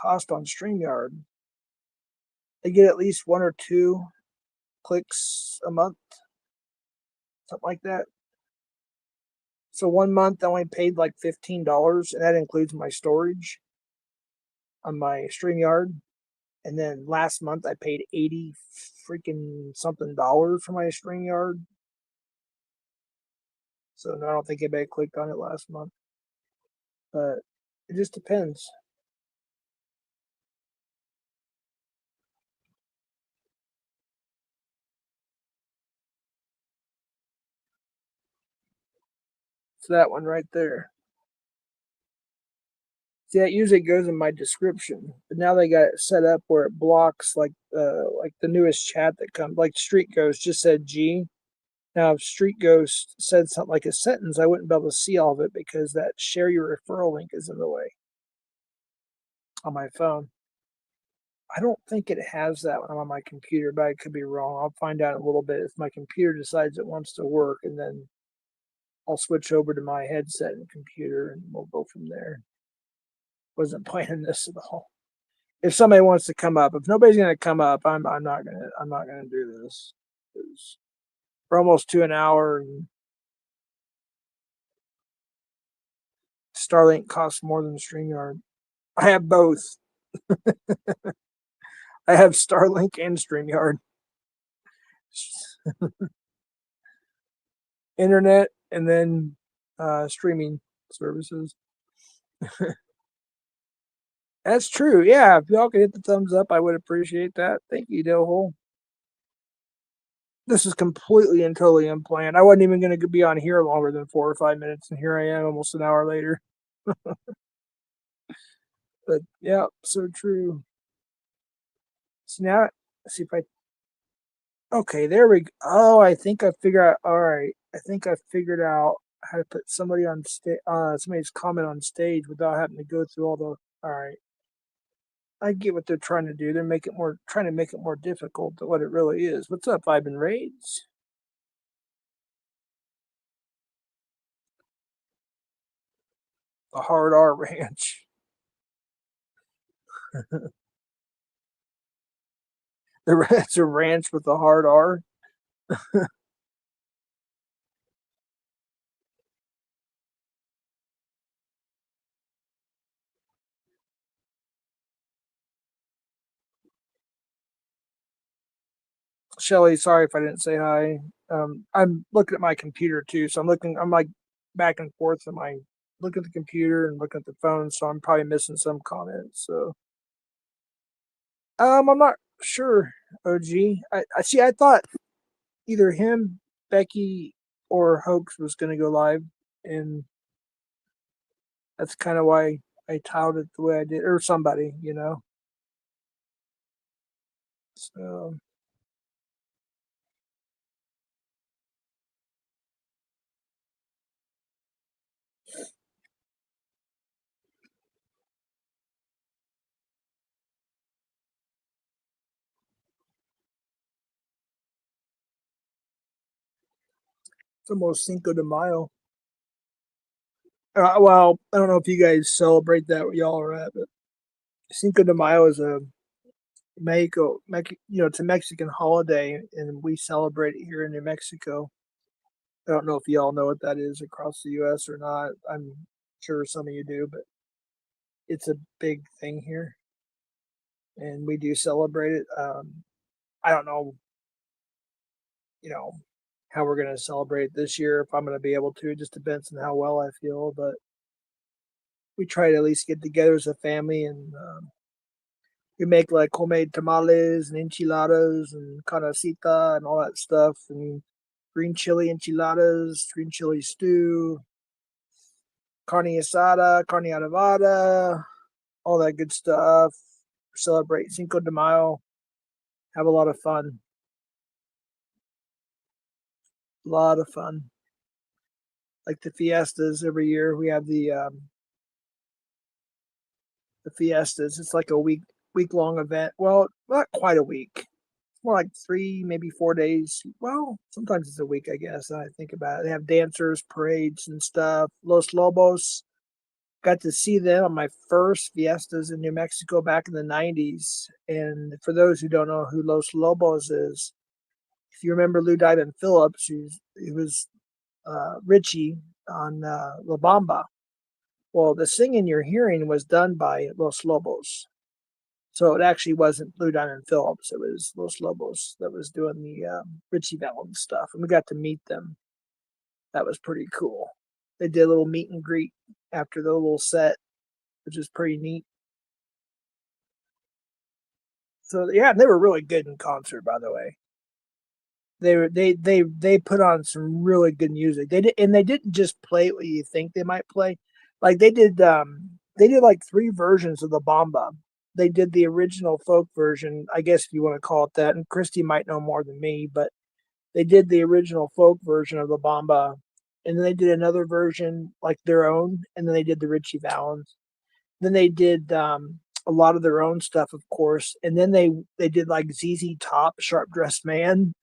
cost on StreamYard. I get at least one or two clicks a month, something like that. So 1 month I only paid like $15, and that includes my storage on my StreamYard. And then last month I paid 80 freaking something dollars for my StreamYard. So no, I don't think anybody clicked on it last month. But it just depends. It's that one right there. See, that usually goes in my description, but now they got it set up where it blocks like the newest chat that comes. Like Street Ghost just said G. Now, if Street Ghost said something like a sentence, I wouldn't be able to see all of it because that share your referral link is in the way on my phone. I don't think it has that when I'm on my computer, but I could be wrong. I'll find out in a little bit if my computer decides it wants to work, and then I'll switch over to my headset and computer, and we'll go from there. Wasn't planning this at all. If somebody wants to come up, if nobody's going to come up, I'm not gonna do this. We're almost to an hour, and Starlink costs more than StreamYard. I have both. I have Starlink and StreamYard. Internet and then streaming services. That's true. Yeah, if y'all could hit the thumbs up, I would appreciate that. Thank you, Hole. This is completely and totally unplanned. I wasn't even going to be on here longer than 4 or 5 minutes, and here I am almost an hour later. But yeah, so true. So now, let's see if I. Okay, there we go. Oh, I think I figured out. All right, I think I figured out how to put somebody on stage, somebody's comment on stage without having to go through all the. All right, I get what they're trying to do. They're trying to make it more difficult than what it really is. What's up, Ivan Raids? The Hard R Ranch. It's a ranch with a hard R. Shelly, sorry if I didn't say hi. I'm looking at my computer too, so I'm like back and forth in my look at the computer and look at the phone, so I'm probably missing some comments. So I'm not sure. OG, I see. I thought either him, Becky, or Hoax was going to go live, and that's kind of why I tiled it the way I did, or somebody, you know. So it's almost Cinco de Mayo. Well, I don't know if you guys celebrate that where y'all are at, but Cinco de Mayo is a it's a Mexican holiday, and we celebrate it here in New Mexico. I don't know if y'all know what that is across the U.S. or not. I'm sure some of you do, but it's a big thing here, and we do celebrate it. I don't know, you know, how we're going to celebrate this year. If I'm going to be able to, it just depends on how well I feel. But we try to at least get together as a family, and we make like homemade tamales and enchiladas and carnecita and all that stuff, and green chili enchiladas, green chili stew, carne asada, carne adobada, all that good stuff. Celebrate Cinco de Mayo. Have a lot of fun. A lot of fun. Like the fiestas every year, we have the fiestas. It's like a week long event. Well, not quite a week. More like 3, maybe 4 days. Well, sometimes it's a week, I guess. I think about it. They have dancers, parades, and stuff. Los Lobos. Got to see them on my first fiestas in New Mexico back in the 90s. And for those who don't know who Los Lobos is, if you remember Lou Diamond Phillips, he was Richie on La Bamba. Well, the singing you're hearing was done by Los Lobos. So it actually wasn't Blue Diamond Phillips. It was Los Lobos that was doing the Richie Valens stuff. And we got to meet them. That was pretty cool. They did a little meet and greet after the little set, which is pretty neat. So yeah, they were really good in concert, by the way. They put on some really good music. They didn't just play what you think they might play. Like they did like three versions of the Bamba. They did the original folk version, I guess if you want to call it that. And Christy might know more than me, but they did the original folk version of the Bamba, and then they did another version like their own, and then they did the Richie Valens. Then they did a lot of their own stuff, of course, and then they did like ZZ Top, Sharp Dressed Man,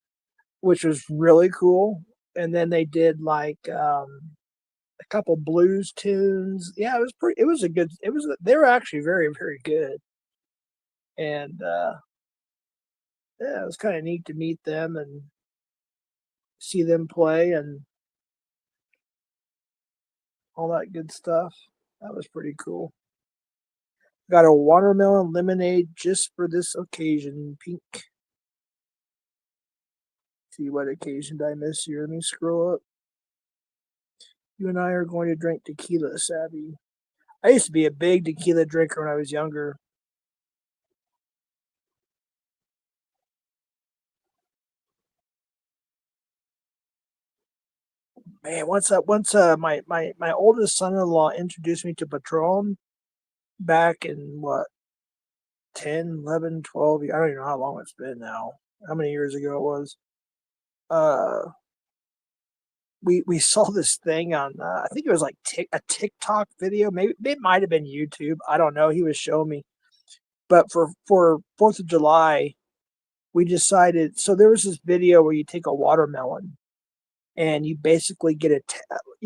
which was really cool. And then they did like a couple blues tunes. Yeah, it was pretty. It was a good. It was. They were actually very very good, and yeah, it was kind of neat to meet them and see them play and all that good stuff. That was pretty cool. Got a watermelon lemonade just for this occasion, pink. See what occasion did I miss here? Let me scroll up. You and I are going to drink tequila, Sabbi. I used to be a big tequila drinker when I was younger. Man, once my oldest son-in-law introduced me to Patron back in what 10, 11, 12. I don't even know how long it's been now. How many years ago it was. Uh, we saw this thing on I think it was like a TikTok video. Maybe it might have been YouTube. I don't know. He was showing me, but for Fourth of July, we decided. So there was this video where you take a watermelon and you basically get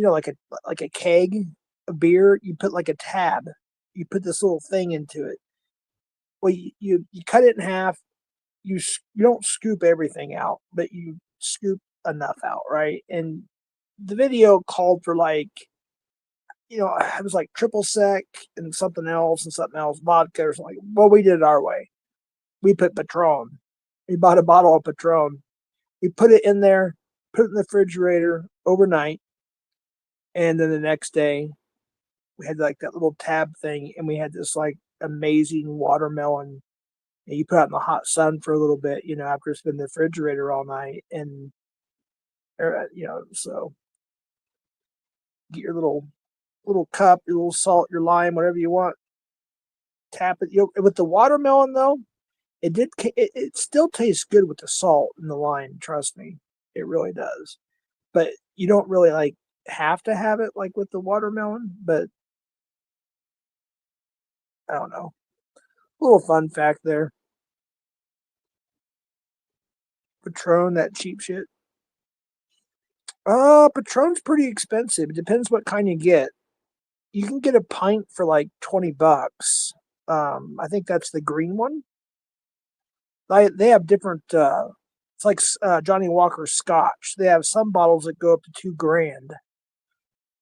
like a keg of beer. You put like a tab. You put this little thing into it. Well, you cut it in half. You don't scoop everything out, but you scoop enough out, right? And the video called for like it was like triple sec and something else, vodka or something. Well, we did it our way. We put Patron. We bought a bottle of Patron. We put it in there, put it in the refrigerator overnight, and then the next day we had like that little tab thing, and we had this like amazing watermelon. And you put it in the hot sun for a little bit, after it's been in the refrigerator all night, and so get your little cup, your little salt, your lime, whatever you want. Tap it. With the watermelon though, it still tastes good with the salt and the lime. Trust me, it really does. But you don't really like have to have it like with the watermelon. But I don't know. A little fun fact there. Patron, that cheap shit. Patron's pretty expensive. It depends what kind you get. You can get a pint for like $20. I think that's the green one. They have different. It's like Johnny Walker Scotch. They have some bottles that go up to 2 grand.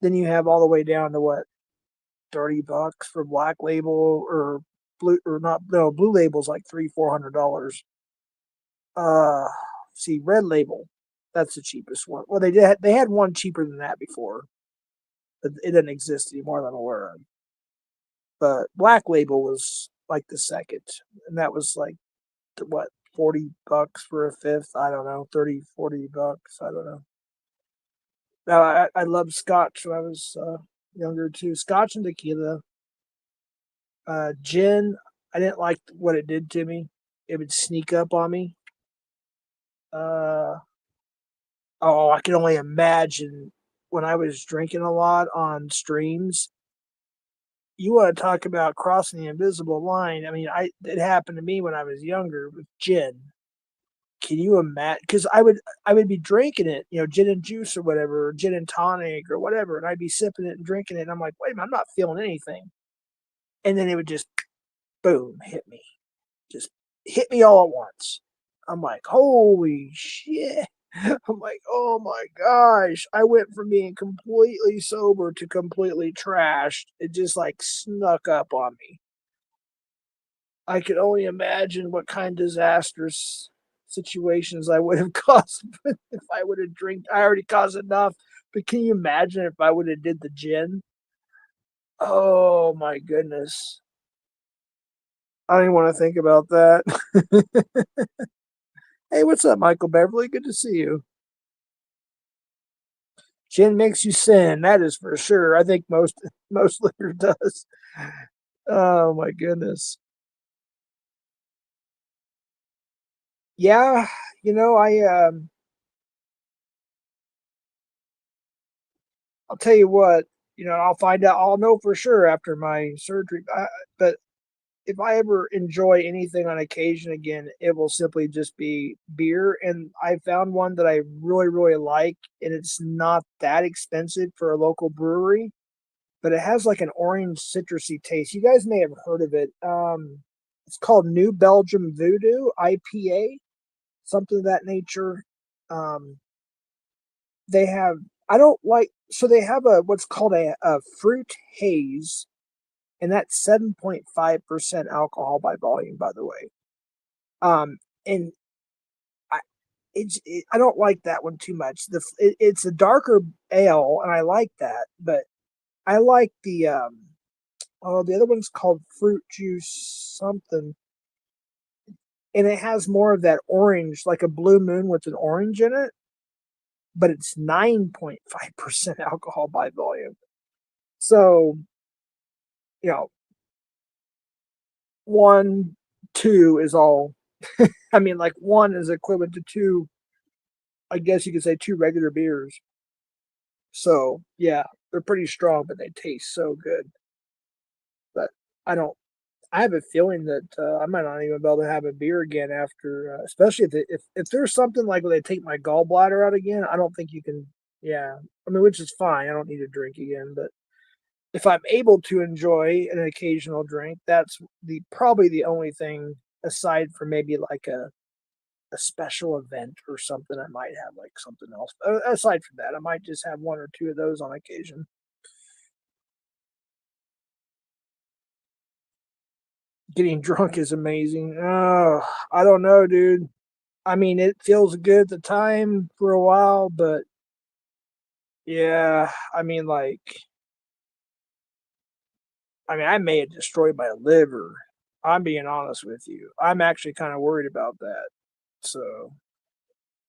Then you have all the way down to what $30 for Black Label or blue or not. No, Blue Label's like $300-400. Uh, see, Red Label, that's the cheapest one. Well, they had one cheaper than that before, but it doesn't exist anymore that I'm aware of. But Black Label was like the second, and that was like what $40 for a fifth. I don't know, 30-40 bucks. I don't know. Now I loved Scotch when I was younger too. Scotch and tequila. Gin, I didn't like what it did to me. It would sneak up on me. Uh, oh, I can only imagine when I was drinking a lot on streams. You want to talk about crossing the invisible line? I mean, it happened to me when I was younger with gin. Can you imagine? Because I would be drinking it, gin and juice or whatever, or gin and tonic or whatever, and I'd be sipping it and drinking it. And I'm like, wait a minute, I'm not feeling anything. And then it would just boom just hit me all at once. I'm like, holy shit. I'm like, oh my gosh. I went from being completely sober to completely trashed. It just like snuck up on me. I could only imagine what kind of disastrous situations I would have caused if I would have drank. I already caused enough, but can you imagine if I would have did the gin? Oh my goodness. I don't even want to think about that. Hey, what's up, Michael Beverly? Good to see you. Gin makes you sin, that is for sure. I think most liquor does. Oh my goodness. Yeah, I'll tell you what, I'll find out. I'll know for sure after my surgery. But if I ever enjoy anything on occasion again, it will simply just be beer. And I found one that I really, really like, and it's not that expensive for a local brewery, but it has like an orange citrusy taste. You guys may have heard of it. It's called New Belgium Voodoo IPA, something of that nature. Um, they have I don't like so they have a what's called a fruit haze, and that's 7.5% alcohol by volume, by the way. And I I don't like that one too much. It's a darker ale, and I like that, but I like the Oh, the other one's called fruit juice something, and it has more of that orange, like a blue moon with an orange in it, but it's 9.5% alcohol by volume. So, you know, one, two is all. I mean, like one is equivalent to two. I guess you could say two regular beers. So yeah, they're pretty strong, but they taste so good. But I don't. I have a feeling that I might not even be able to have a beer again after, especially if there's something like when they take my gallbladder out again. I don't think you can. Yeah, I mean, which is fine. I don't need to drink again, but if I'm able to enjoy an occasional drink, that's the probably the only thing aside from maybe like a special event or something. I might have like something else. Aside from that, I might just have one or two of those on occasion. Getting drunk is amazing. Oh, I don't know, dude. I mean, it feels good at the time for a while, but yeah, I may have destroyed my liver. I'm being honest with you. I'm actually kind of worried about that. So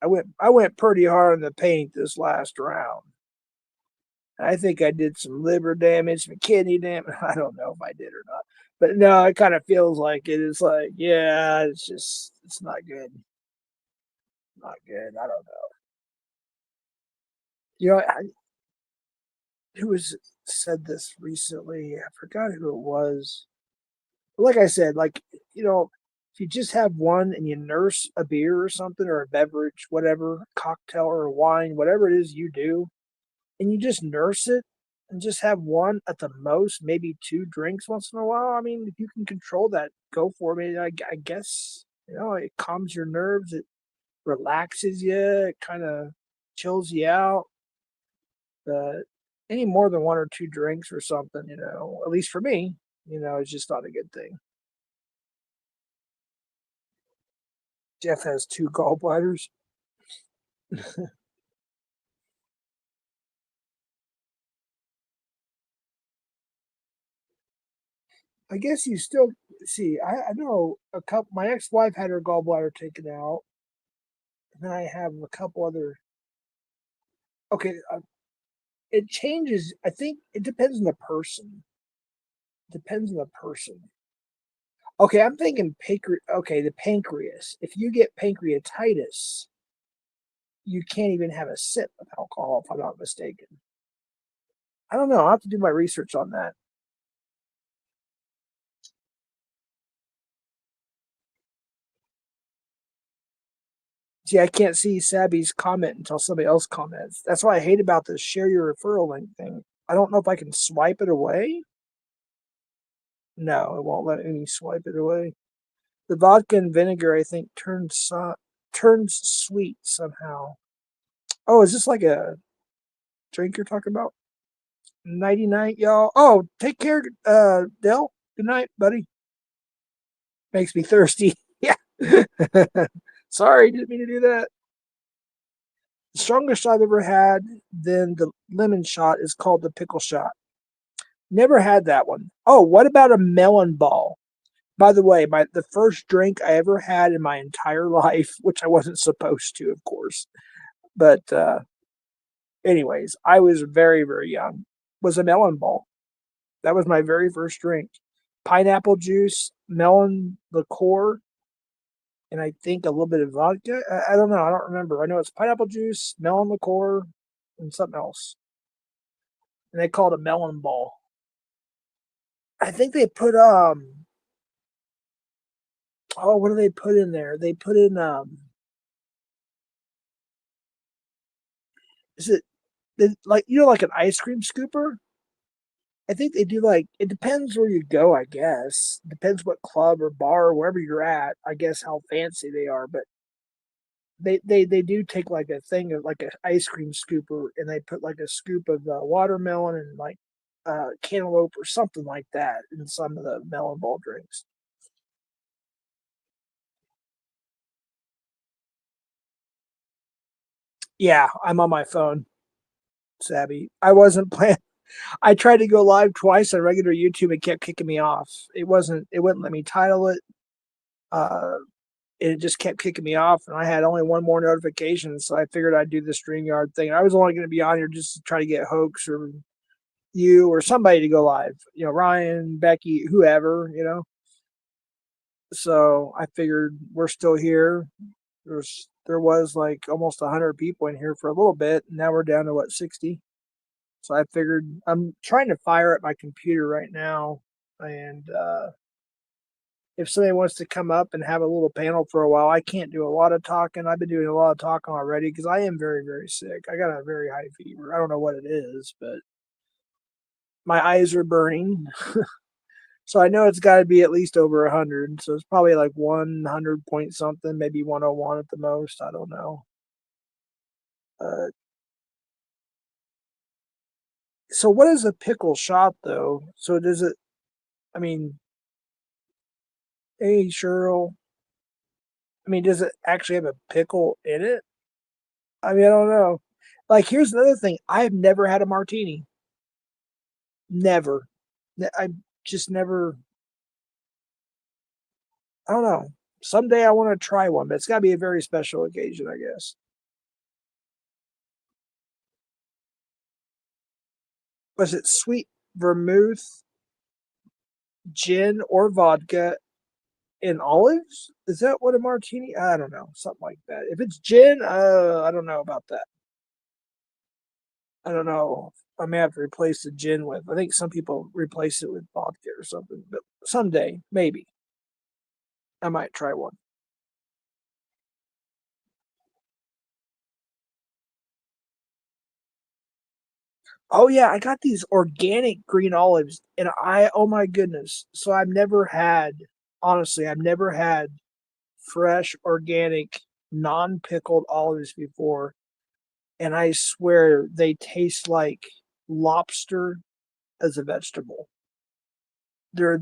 I went pretty hard in the paint this last round. I think I did some liver damage, some kidney damage. I don't know if I did or not. But no, it kind of feels like it is like, yeah, it's not good. Not good. I don't know. You know, who was said this recently? I forgot who it was. But like I said, like, if you just have one and you nurse a beer or something or a beverage, whatever, cocktail or wine, whatever it is you do, and you just nurse it and just have one at the most, maybe two drinks once in a while. I mean, if you can control that, go for it. I mean, I guess, it calms your nerves, it relaxes you, it kind of chills you out. But any more than one or two drinks or something, at least for me, is just not a good thing. Jeff has two gallbladders. I guess you still see. I know a couple. My ex-wife had her gallbladder taken out, and then I have a couple other. Okay, it changes. I think it depends on the person. Depends on the person. Okay, I'm thinking pancreas. Okay, the pancreas. If you get pancreatitis, you can't even have a sip of alcohol, if I'm not mistaken. I don't know. I'll have to do my research on that. See, I can't see Sabbi's comment until somebody else comments. That's what I hate about this share your referral link thing. I don't know if I can swipe it away. No, it won't let me swipe it away. The vodka and vinegar, I think, turns sweet somehow. Oh, is this like a drink you're talking about? Nighty night, y'all. Oh, take care, Dell. Good night, buddy. Makes me thirsty. Yeah. Sorry, didn't mean to do that. The strongest I've ever had than the lemon shot is called the pickle shot. Never had that one. Oh, what about a melon ball? By the way, the first drink I ever had in my entire life, which I wasn't supposed to, of course, but anyways, I was very, very young, was a melon ball. That was my very first drink. Pineapple juice, melon liqueur, and I think a little bit of vodka. I don't know. I don't remember. I know it's pineapple juice, melon liqueur, and something else. And they call it a melon ball. I think they put oh, what do they put in there? They put in is it like like an ice cream scooper? I think they do like it depends where you go, I guess. Depends what club or bar or wherever you're at, I guess how fancy they are, but they do take like a thing of like an ice cream scooper and they put like a scoop of watermelon and like cantaloupe or something like that in some of the melon ball drinks. Yeah, I'm on my phone, Sabby. I wasn't planning. I tried to go live twice on regular YouTube. It kept kicking me off. It wouldn't let me title it. Uh, it just kept kicking me off, and I had only one more notification, so I figured I'd do the StreamYard thing. I was only going to be on here just to try to get Hoax or you or somebody to go live. You know, Ryan, Becky, whoever. You know. So I figured we're still here. There was like almost 100 people in here for a little bit, and now we're down to what 60. So I figured I'm trying to fire up my computer right now, and if somebody wants to come up and have a little panel for a while, I can't do a lot of talking. I've been doing a lot of talking already because I am very, very sick. I got a very high fever. I don't know what it is, but my eyes are burning. So I know it's got to be at least over 100. So it's probably like 100 point something, maybe 101 at the most. I don't know. Uh, so what is a pickle shot though? So does it? I mean, hey Cheryl. I mean, does it actually have a pickle in it? I mean, I don't know. Like, here's another thing. I've never had a martini. Never. I just never. I don't know. Someday I want to try one, but it's got to be a very special occasion, I guess. Was it sweet vermouth, gin, or vodka and olives? Is that what a martini? I don't know. Something like that. If it's gin, I don't know about that. I don't know. I may have to replace the gin with. I think some people replace it with vodka or something, but someday, maybe. I might try one. Oh yeah, I got these organic green olives, and oh my goodness. So I've never had fresh, organic, non-pickled olives before, and I swear they taste like lobster as a vegetable. I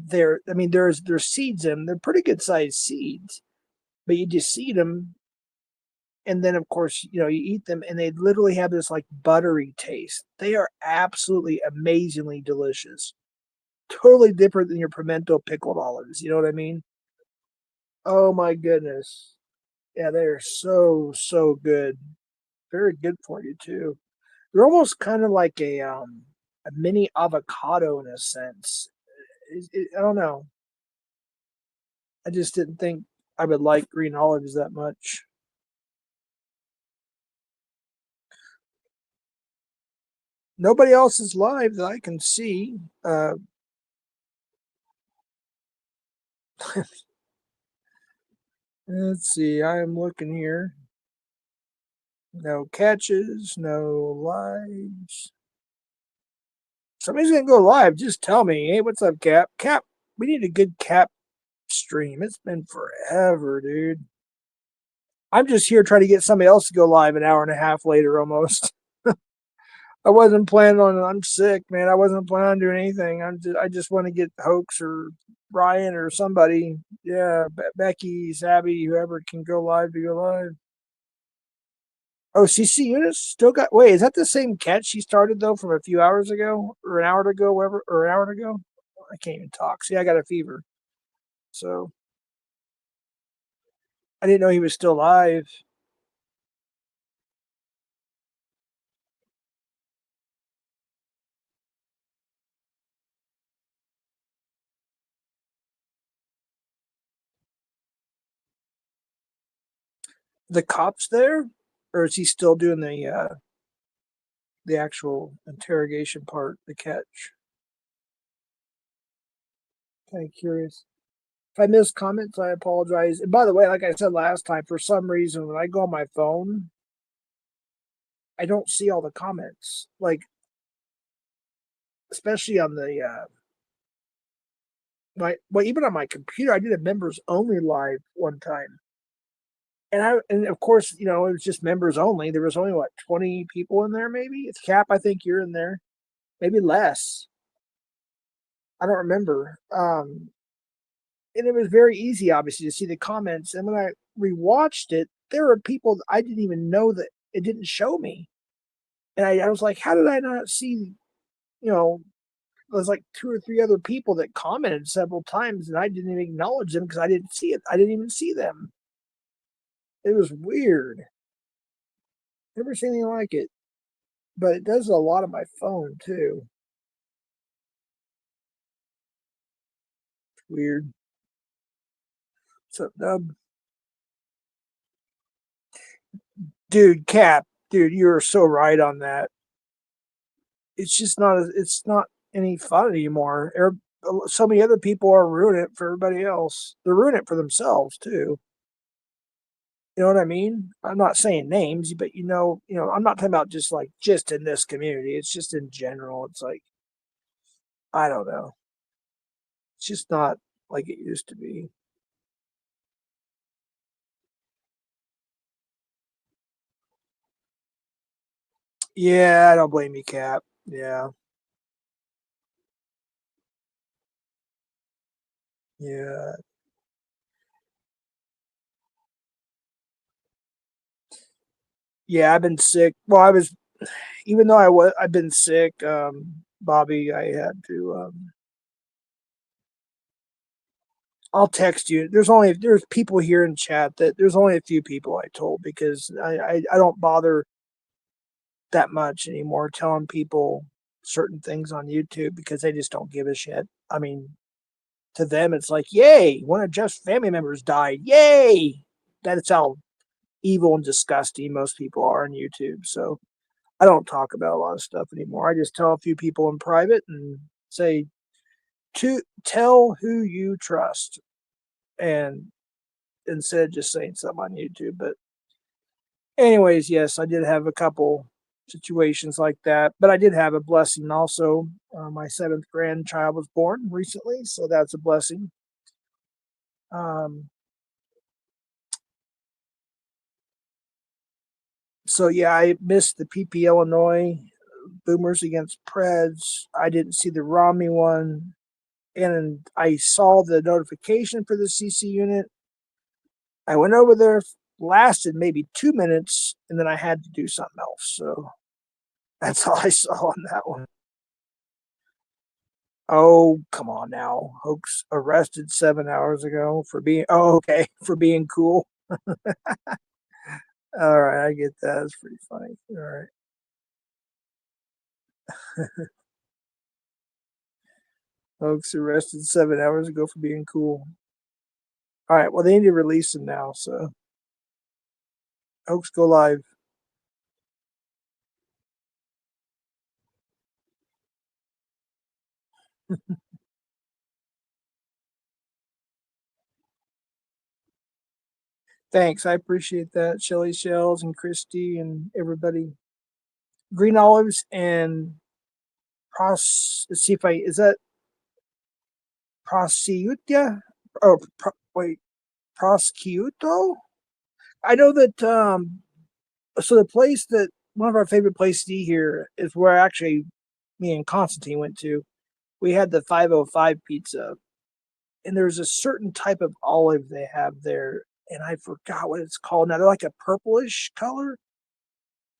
mean, there's seeds in them. They're pretty good sized seeds, but you just seed them, and then of course you eat them, and they literally have this like buttery taste. They are absolutely amazingly delicious. Totally different than your pimento pickled olives. You know what I mean? Oh my goodness. Yeah, they're so good. Very good for you too. They're almost kind of like a mini avocado in a sense. I don't know. I just didn't think I would like green olives that much. Nobody else is live that I can see. Let's see. I am looking here. No catches, no lives. Somebody's gonna go live. Just tell me. Hey, what's up, Cap? Cap, we need a good Cap stream. It's been forever, dude. I'm just here trying to get somebody else to go live an hour and a half later almost. I wasn't planning on I'm sick, man. I wasn't planning on doing anything. I just want to get Hoax or Ryan or somebody. Yeah, Becky, Sabbi, whoever can go live to go live. Oh, CC Eunice still got. Wait, is that the same catch she started though from a few hours ago or an hour ago, whatever, or an hour ago? I can't even talk. See, I got a fever, so I didn't know he was still live. The cops there, or is he still doing the actual interrogation part, the catch? Kind of curious. If I miss comments, I apologize. And by the way, like I said last time, for some reason when I go on my phone, I don't see all the comments. Like especially on the even on my computer, I did a members only live one time. And of course, it was just members only. There was only what 20 people in there, maybe. It's Cap, I think you're in there. Maybe less. I don't remember. And it was very easy, obviously, to see the comments. And when I rewatched it, there were people I didn't even know that it didn't show me. And I was like, how did I not see you know, there's like two or three other people that commented several times, and I didn't even acknowledge them because I didn't see it. I didn't even see them. It was weird. Never seen anything like it. But it does a lot on my phone too. Weird. So, dude, Cap, dude, you're so right on that. It's just not. It's not any fun anymore. So many other people are ruining it for everybody else. They're ruining it for themselves too. You know what I mean? I'm not saying names, but I'm not talking about just in this community. It's just in general. It's like I don't know. It's just not like it used to be. Yeah, I don't blame you, Cap. Yeah, yeah, yeah. I've been sick. Well, I was even though I've been sick. Bobby, I had to. I'll text you. There's people here in chat that there's only a few people I told because I don't bother that much anymore telling people certain things on YouTube because they just don't give a shit. I mean, to them it's like, yay, one of Jeff's family members died. Yay. That's how evil and disgusting most people are on YouTube. So I don't talk about a lot of stuff anymore. I just tell a few people in private and say to tell who you trust and instead of just saying something on YouTube. But anyways, yes, I did have a couple situations like that, but I did have a blessing also. My seventh grandchild was born recently, so that's a blessing. Um, so yeah, I missed the PP Illinois Boomers against Preds. I didn't see the Romney one, and I saw the notification for the CC unit. I went over there, lasted maybe 2 minutes, and then I had to do something else. So that's all I saw on that one. Oh, come on now. Hoax arrested 7 hours ago for being, oh, okay, for being cool. All right, I get that. It's pretty funny. All right. Hoax arrested 7 hours ago for being cool. All right, well, they need to release him now. So, Hoax, go live. Thanks. I appreciate that. Shelly Shells and Christy and everybody. Green Olives and let's see if I, is that Prosciutto? Oh, wait, Prosciutto? I know that so the place that one of our favorite places to eat here is where actually me and Constantine went to. We had the 505 pizza, and there's a certain type of olive they have there, and I forgot what it's called now. They're like a purplish color,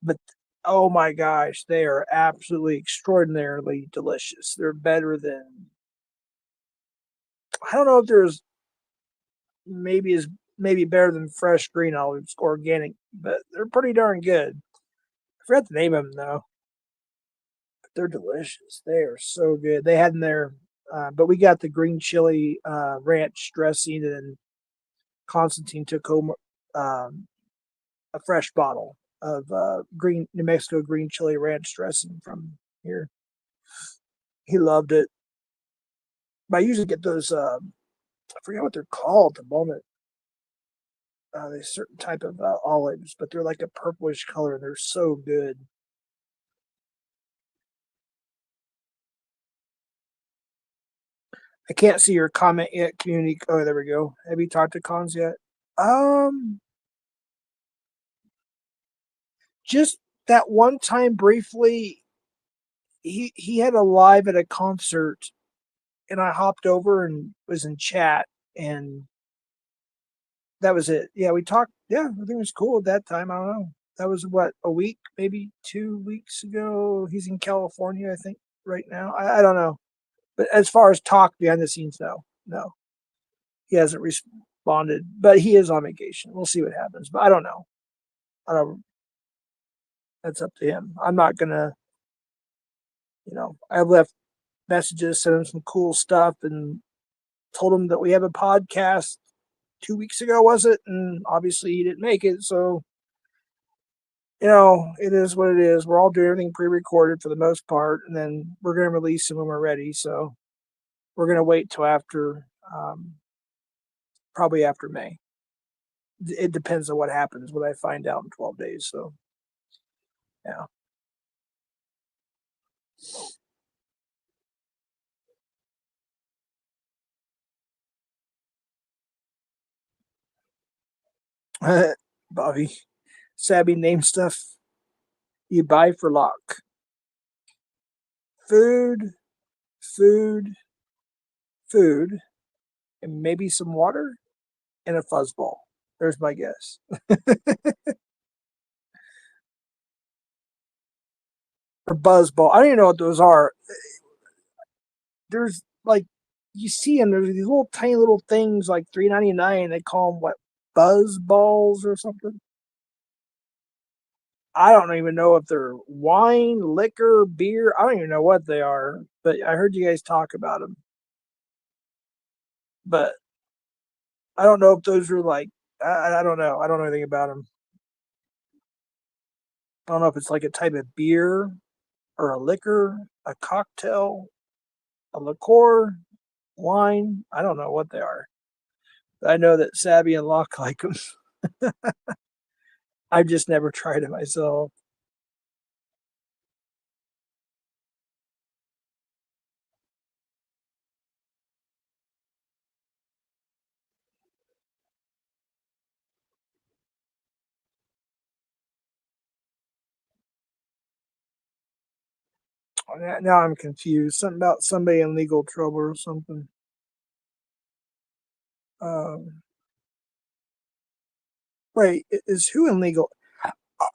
but oh my gosh, they are absolutely extraordinarily delicious. They're better than I don't know if there's maybe is maybe better than fresh green olives, organic, but they're pretty darn good. I forgot the name of them though. They're delicious. They are so good. They had in there, but we got the green chili ranch dressing, and Constantine took home a fresh bottle of green New Mexico green chili ranch dressing from here. He loved it. But I usually get those. I forget what they're called at the moment. There's a certain type of olives, but they're like a purplish color. And they're so good. I can't see your comment yet, community. Oh, there we go. Have you talked to Cons yet? Um, just that one time briefly, he had a live at a concert, and I hopped over and was in chat, and that was it. Yeah, we talked. Yeah, I think it was cool at that time. I don't know. That was what, a week, maybe 2 weeks ago. He's in California, I think. right now. I don't know. But as far as talk behind the scenes, no, he hasn't responded. But he is on vacation. We'll see what happens. But I don't know. I don't. That's up to him. I'm not gonna. I've left messages, sent him some cool stuff, and told him that we have a podcast 2 weeks ago, was it? And obviously he didn't make it. So it is what it is. We're all doing everything pre-recorded for the most part, and then we're gonna release them when we're ready. So we're gonna wait till after, probably after May. It depends on what happens, what I find out in 12 days. So yeah. Bobby, Sabbi name stuff you buy for luck. Food, food, food, and maybe some water and a fuzzball. There's my guess. Or buzzball. I don't even know what those are. There's like, you see them. There's these little tiny little things like $3.99. They call them what, buzz balls or something. I don't even know if they're wine, liquor, beer. I don't even know what they are. But I heard you guys talk about them. But I don't know if those are like, I don't know. I don't know anything about them. I don't know if it's like a type of beer or a liquor, a cocktail, a liqueur, wine. I don't know what they are. I know that Sabbi and Locke like them. I've just never tried it myself. Now I'm confused. Something about somebody in legal trouble or something. Um, Wait, is who in legal?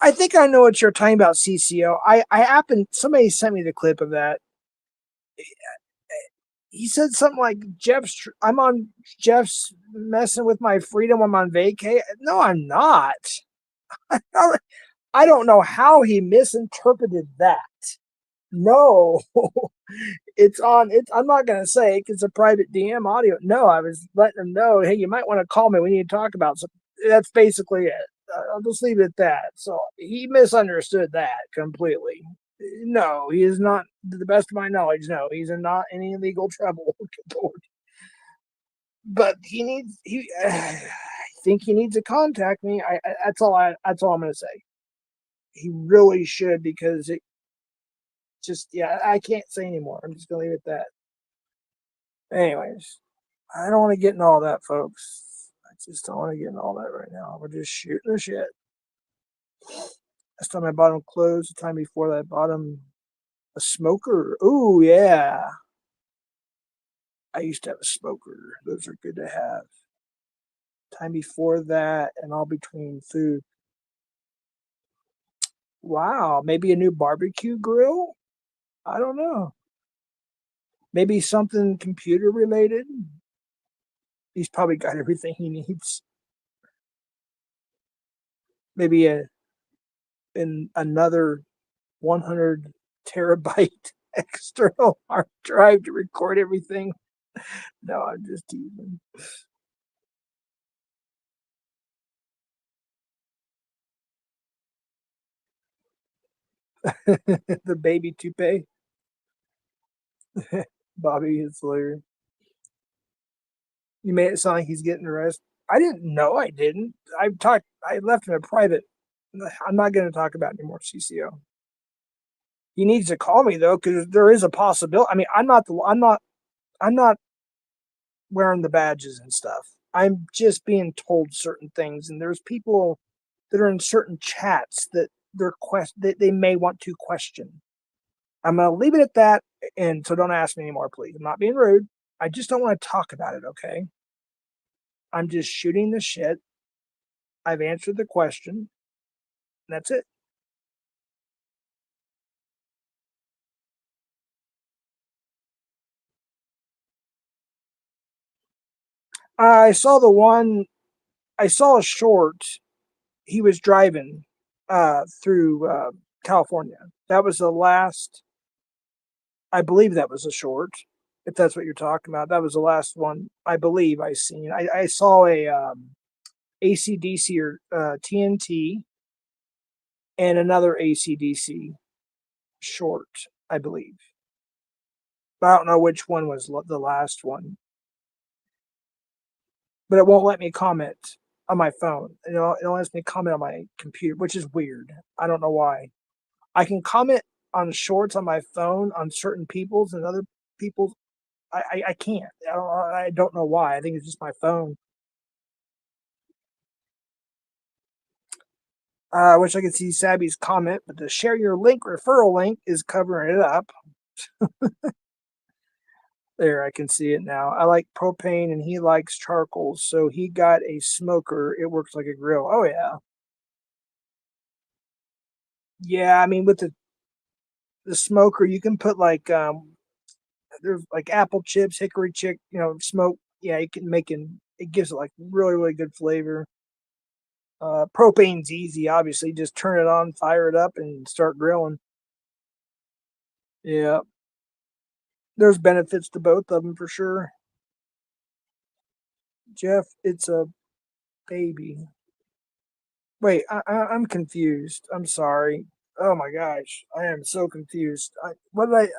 I think I know what you're talking about, CCO. I happened, somebody sent me the clip of that. He said something like, I'm on Jeff's messing with my freedom. I'm on vacay. No, I'm not. I don't know how he misinterpreted that. No, it's on. I'm not going to say it's a private DM audio. No, I was letting him know, hey, you might want to call me. We need to talk about something. That's basically it. I'll just leave it at that. So he misunderstood that completely. No, he is not. To the best of my knowledge, no, he's in not any legal trouble. But he needs. I think he needs to contact me. That's all. That's all I'm going to say. He really should, because it just, yeah, I can't say anymore. I'm just gonna leave it at that. Anyways, I don't want to get in all that, folks. I just don't want to get in all that right now. We're just shooting the shit. Last time I bought him clothes, the time before that I bought him a smoker. Ooh, yeah. I used to have a smoker. Those are good to have. Time before that, and all between food. Wow, maybe a new barbecue grill? I don't know. Maybe something computer related. He's probably got everything he needs. Maybe in another 100 terabyte external hard drive to record everything. No, I'm just teasing. The baby toupee. Bobby is hilarious. You made it sound like he's getting arrested. I didn't know. I didn't. I left him a private. I'm not going to talk about anymore, CCO. He needs to call me though, because there is a possibility. I mean, I'm not wearing the badges and stuff. I'm just being told certain things, and there's people that are in certain chats that they may want to question. I'm gonna leave it at that, and so don't ask me anymore, please. I'm not being rude. I just don't want to talk about it. Okay, I'm just shooting the shit. I've answered the question, and that's it. I saw the one. I saw a short. He was driving through California. That was the last. I believe that was a short. If that's what you're talking about, that was the last one I believe I seen. I saw a ACDC or TNT and another ACDC short, I believe. But I don't know which one was the last one. But it won't let me comment on my phone. It only lets me comment on my computer, which is weird. I don't know why. I can comment on shorts on my phone on certain people's and other people's. I can't. I don't know why. I think it's just my phone. I wish I could see Sabbi's comment, but the share your link referral link is covering it up. There, I can see it now. I like propane and he likes charcoal, so he got a smoker. It works like a grill. Oh yeah. Yeah, I mean with the smoker you can put like there's like apple chips, hickory chick, smoke. Yeah, you can make it gives it like really, really good flavor. Propane's easy, obviously. Just turn it on, fire it up, and start grilling. Yeah, there's benefits to both of them for sure. Jeff, it's a baby. Wait, I'm confused. I'm sorry. Oh my gosh, I am so confused. What did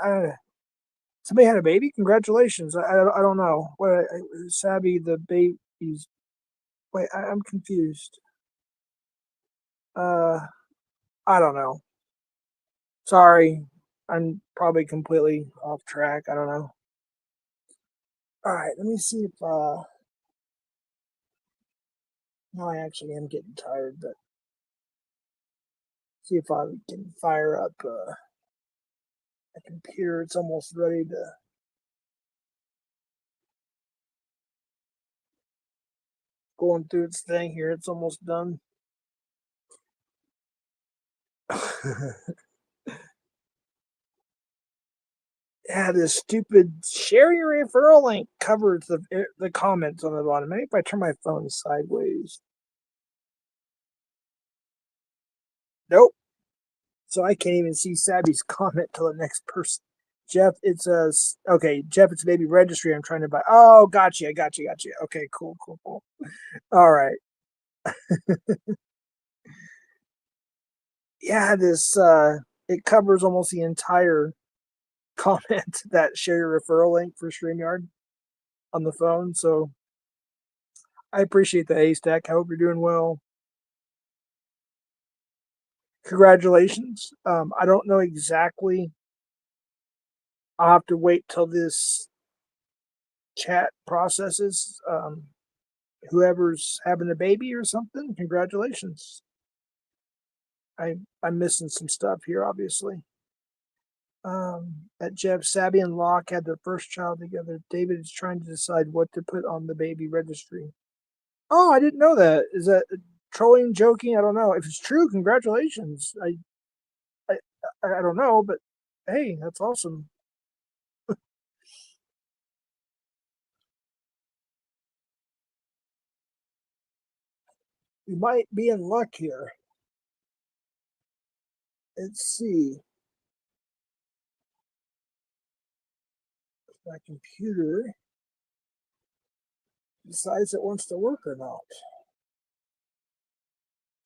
somebody had a baby? Congratulations. I don't know. Sabby the baby's. Wait, I'm confused. Uh, I don't know. Sorry, I'm probably completely off track. I don't know. All right, let me see if no, I actually am getting tired, but see if I can fire up a computer. It's almost ready to going through its thing here. It's almost done. Yeah, this stupid share your referral link covers the comments on the bottom. Maybe if I turn my phone sideways. Nope. So I can't even see Sabby's comment till the next person. Jeff, it's a okay. Jeff, it's a baby registry. I'm trying to buy. Oh, gotcha. Okay, cool. All right. Yeah, this it covers almost the entire comment that share your referral link for StreamYard on the phone. So I appreciate the haystack. I hope you're doing well. Congratulations. I don't know exactly. I'll have to wait till this chat processes. Whoever's having a baby or something, congratulations. I'm missing some stuff here, obviously. That Jeff, Sabby, and Locke had their first child together. David is trying to decide what to put on the baby registry. Oh, I didn't know that. Is that trolling, joking? I don't know. If it's true, congratulations. I, I don't know, but hey, that's awesome. You might be in luck here. Let's see. If my computer decides it wants to work or not.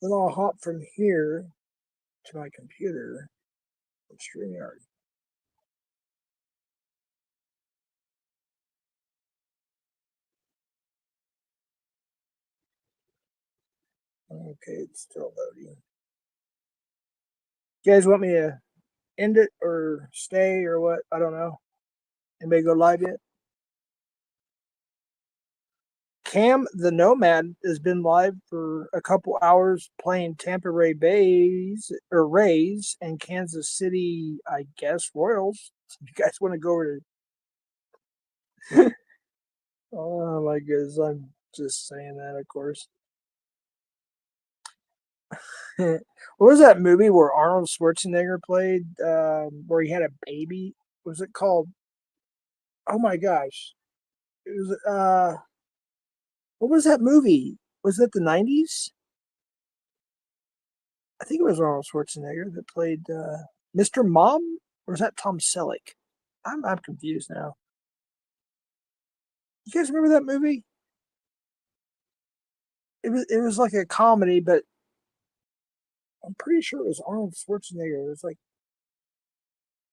Then I'll hop from here to my computer and StreamYard. Okay, it's still loading. You guys want me to end it or stay or what? I don't know. Anybody go live yet? Cam the Nomad has been live for a couple hours playing Tampa Ray Bays or Rays and Kansas City, I guess, Royals. If you guys want to go over to oh my goodness, I'm just saying that, of course. What was that movie where Arnold Schwarzenegger played, where he had a baby? What was it called? Oh my gosh. It was What was that movie? Was it the 90s? I think it was Arnold Schwarzenegger that played Mr. Mom, or was that Tom Selleck? I'm confused now. You guys remember that movie? It was like a comedy, but I'm pretty sure it was Arnold Schwarzenegger. It was like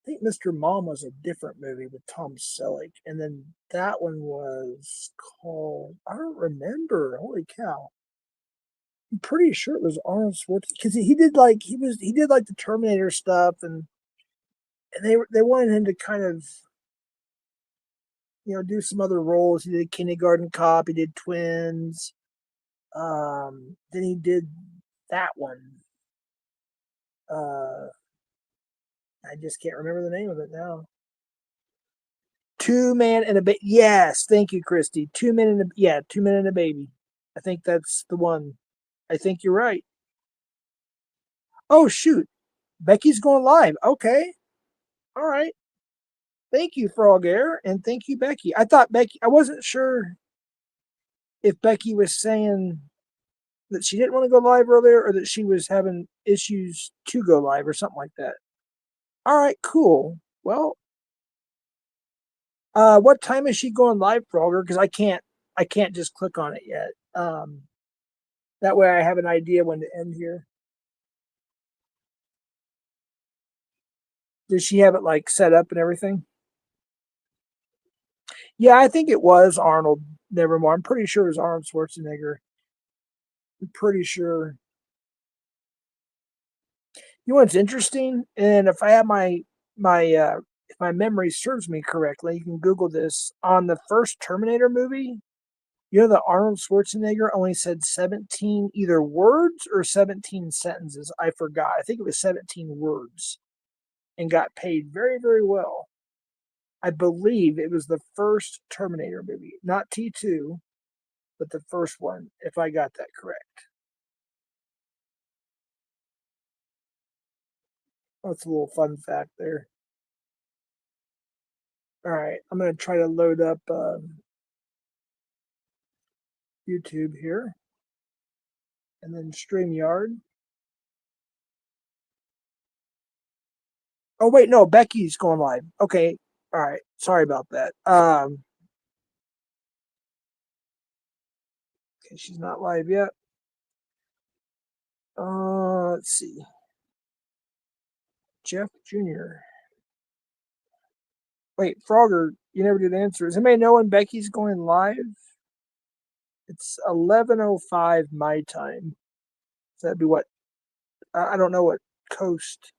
I think Mr. Mom was a different movie with Tom Selleck, and then that one was called I don't remember. Holy cow! I'm pretty sure it was Arnold Schwarzenegger because he did like the Terminator stuff, and they wanted him to kind of do some other roles. He did Kindergarten Cop. He did Twins. Then he did that one. Uh, I just can't remember the name of it now. Two Man and a Baby. Yes, thank you, Christy. 2 Men and a yeah, 2 Men and a Baby. I think that's the one. I think you're right. Oh shoot, Becky's going live. Okay, all right. Thank you, Frog Air, and thank you, Becky. I thought Becky. I wasn't sure if Becky was saying that she didn't want to go live earlier, or that she was having issues to go live, or something like that. All right, cool. Well, what time is she going live, Frogger? Because I can't just click on it yet. That way I have an idea when to end here. Does she have it like set up and everything? Yeah, I think it was Arnold. Nevermore. I'm pretty sure it was Arnold Schwarzenegger. I'm pretty sure. You know what's interesting? And if I have my if my memory serves me correctly, you can Google this. On the first Terminator movie, that Arnold Schwarzenegger only said 17 either words or 17 sentences. I forgot. I think it was 17 words and got paid very, very well. I believe it was the first Terminator movie, not T2, but the first one, if I got that correct. That's a little fun fact there. All right, I'm going to try to load up YouTube here and then StreamYard. Oh, wait, no, Becky's going live. Okay, all right, sorry about that. Okay, she's not live yet. Let's see. Jeff Jr. Wait, Frogger, you never did answer. Does anybody know when Becky's going live? It's 11:05 my time. So that'd be what? I don't know what coast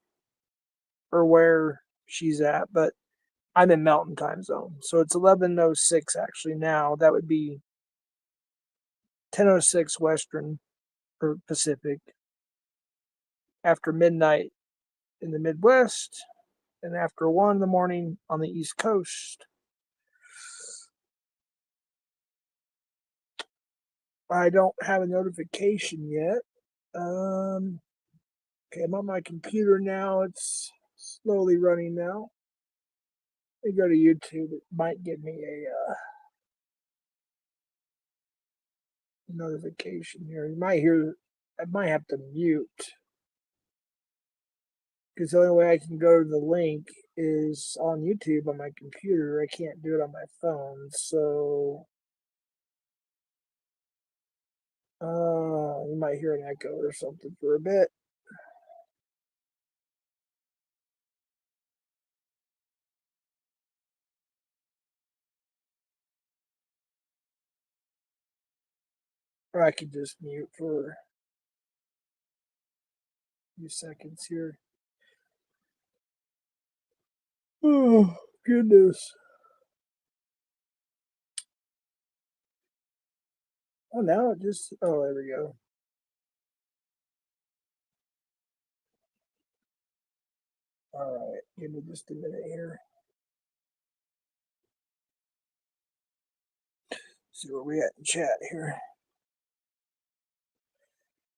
or where she's at, but I'm in Mountain Time Zone, so it's 11:06 actually now. That would be 10:06 Western or Pacific after midnight in the Midwest, and after 1 in the morning on the East Coast. I don't have a notification yet. Okay, I'm on my computer now. It's slowly running now. Let me go to YouTube. It might give me a notification here. You might hear. I might have to mute because the only way I can go to the link is on YouTube on my computer. I can't do it on my phone. So you might hear an echo or something for a bit. Or I could just mute for a few seconds here. Oh, goodness. Oh, now it just. Oh, there we go. All right. Give me just a minute here. See where we at in chat here.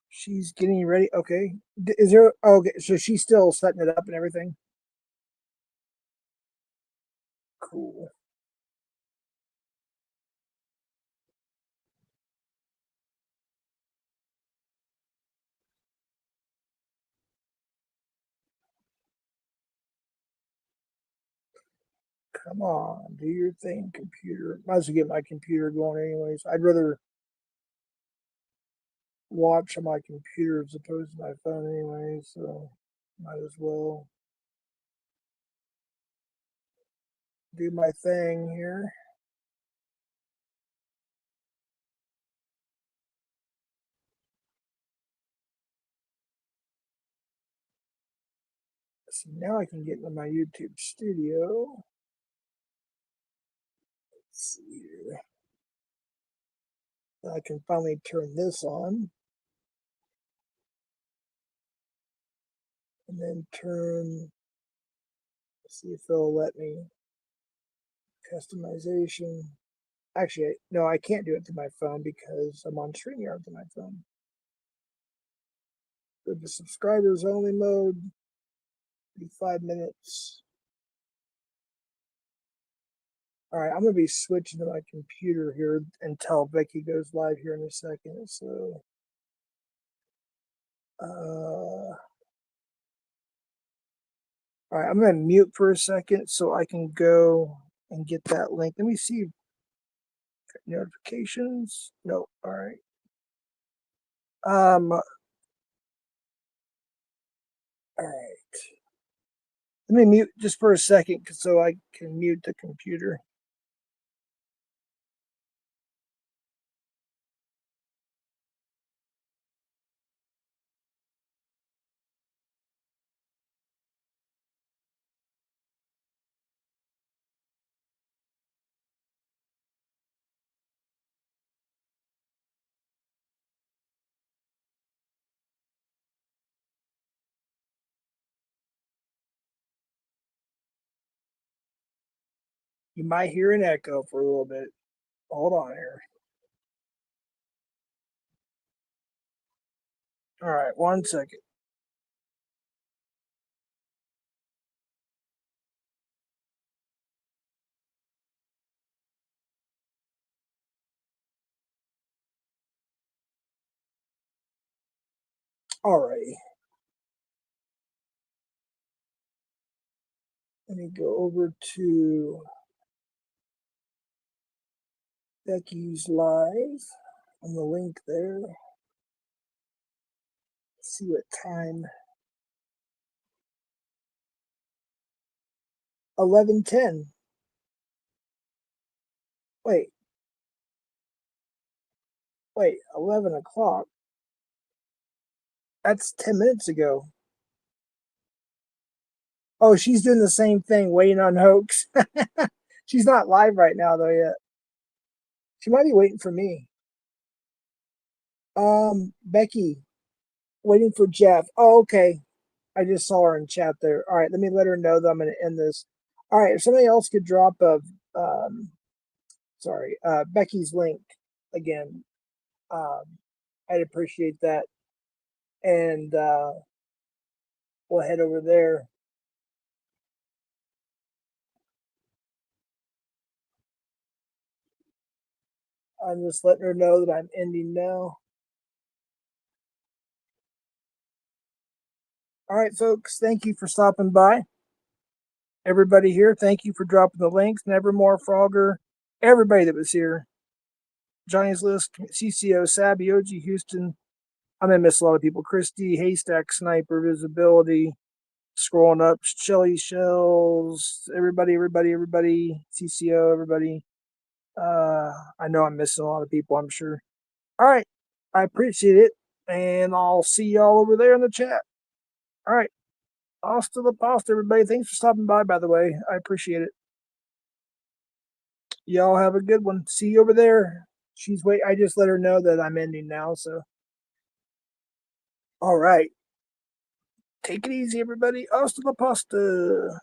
She's getting ready. Okay. Is there? Oh, okay. So she's still setting it up and everything. Cool. Come on, do your thing, computer. Might as well get my computer going anyways. I'd rather watch on my computer as opposed to my phone anyway, so might as well do my thing here. See, now I can get into my YouTube studio. Let's see here. I can finally turn this on. And then turn, let's see if they'll let me. Customization. Actually, no, I can't do it to my phone because I'm on StreamYard to my phone. Go to subscribers only mode. Be 5 minutes. All right, I'm gonna be switching to my computer here until Becky goes live here in a second. So, all right, I'm gonna mute for a second so I can go and get that link. Let me see notifications. No, all right. All right. Let me mute just for a second so I can mute the computer. You might hear an echo for a little bit. Hold on here. All right, 1 second. All righty. Let me go over to Becky's live on the link there. Let's see what time. 11:10. Wait, 11 o'clock. That's 10 minutes ago. Oh, she's doing the same thing, waiting on Hoax. She's not live right now though yet. She might be waiting for me. Becky, waiting for Jeff. Oh, okay. I just saw her in chat there. All right, let me let her know that I'm going to end this. All right, if somebody else could drop Becky's link again, I'd appreciate that. And we'll head over there. I'm just letting her know that I'm ending now. All right, folks, thank you for stopping by. Everybody here, thank you for dropping the links. Nevermore, Frogger, everybody that was here. Johnny's List, CCO, Sabbi, OG Houston. I'm going to miss a lot of people. Christy, Haystack, Sniper, Visibility, scrolling up, Shelly Shells, everybody, CCO, everybody. I know I'm missing a lot of people, I'm sure. All right. I appreciate it. And I'll see y'all over there in the chat. All right. Hasta la pasta, everybody. Thanks for stopping by the way. I appreciate it. Y'all have a good one. See you over there. I just let her know that I'm ending now, so. All right. Take it easy, everybody. Hasta la pasta.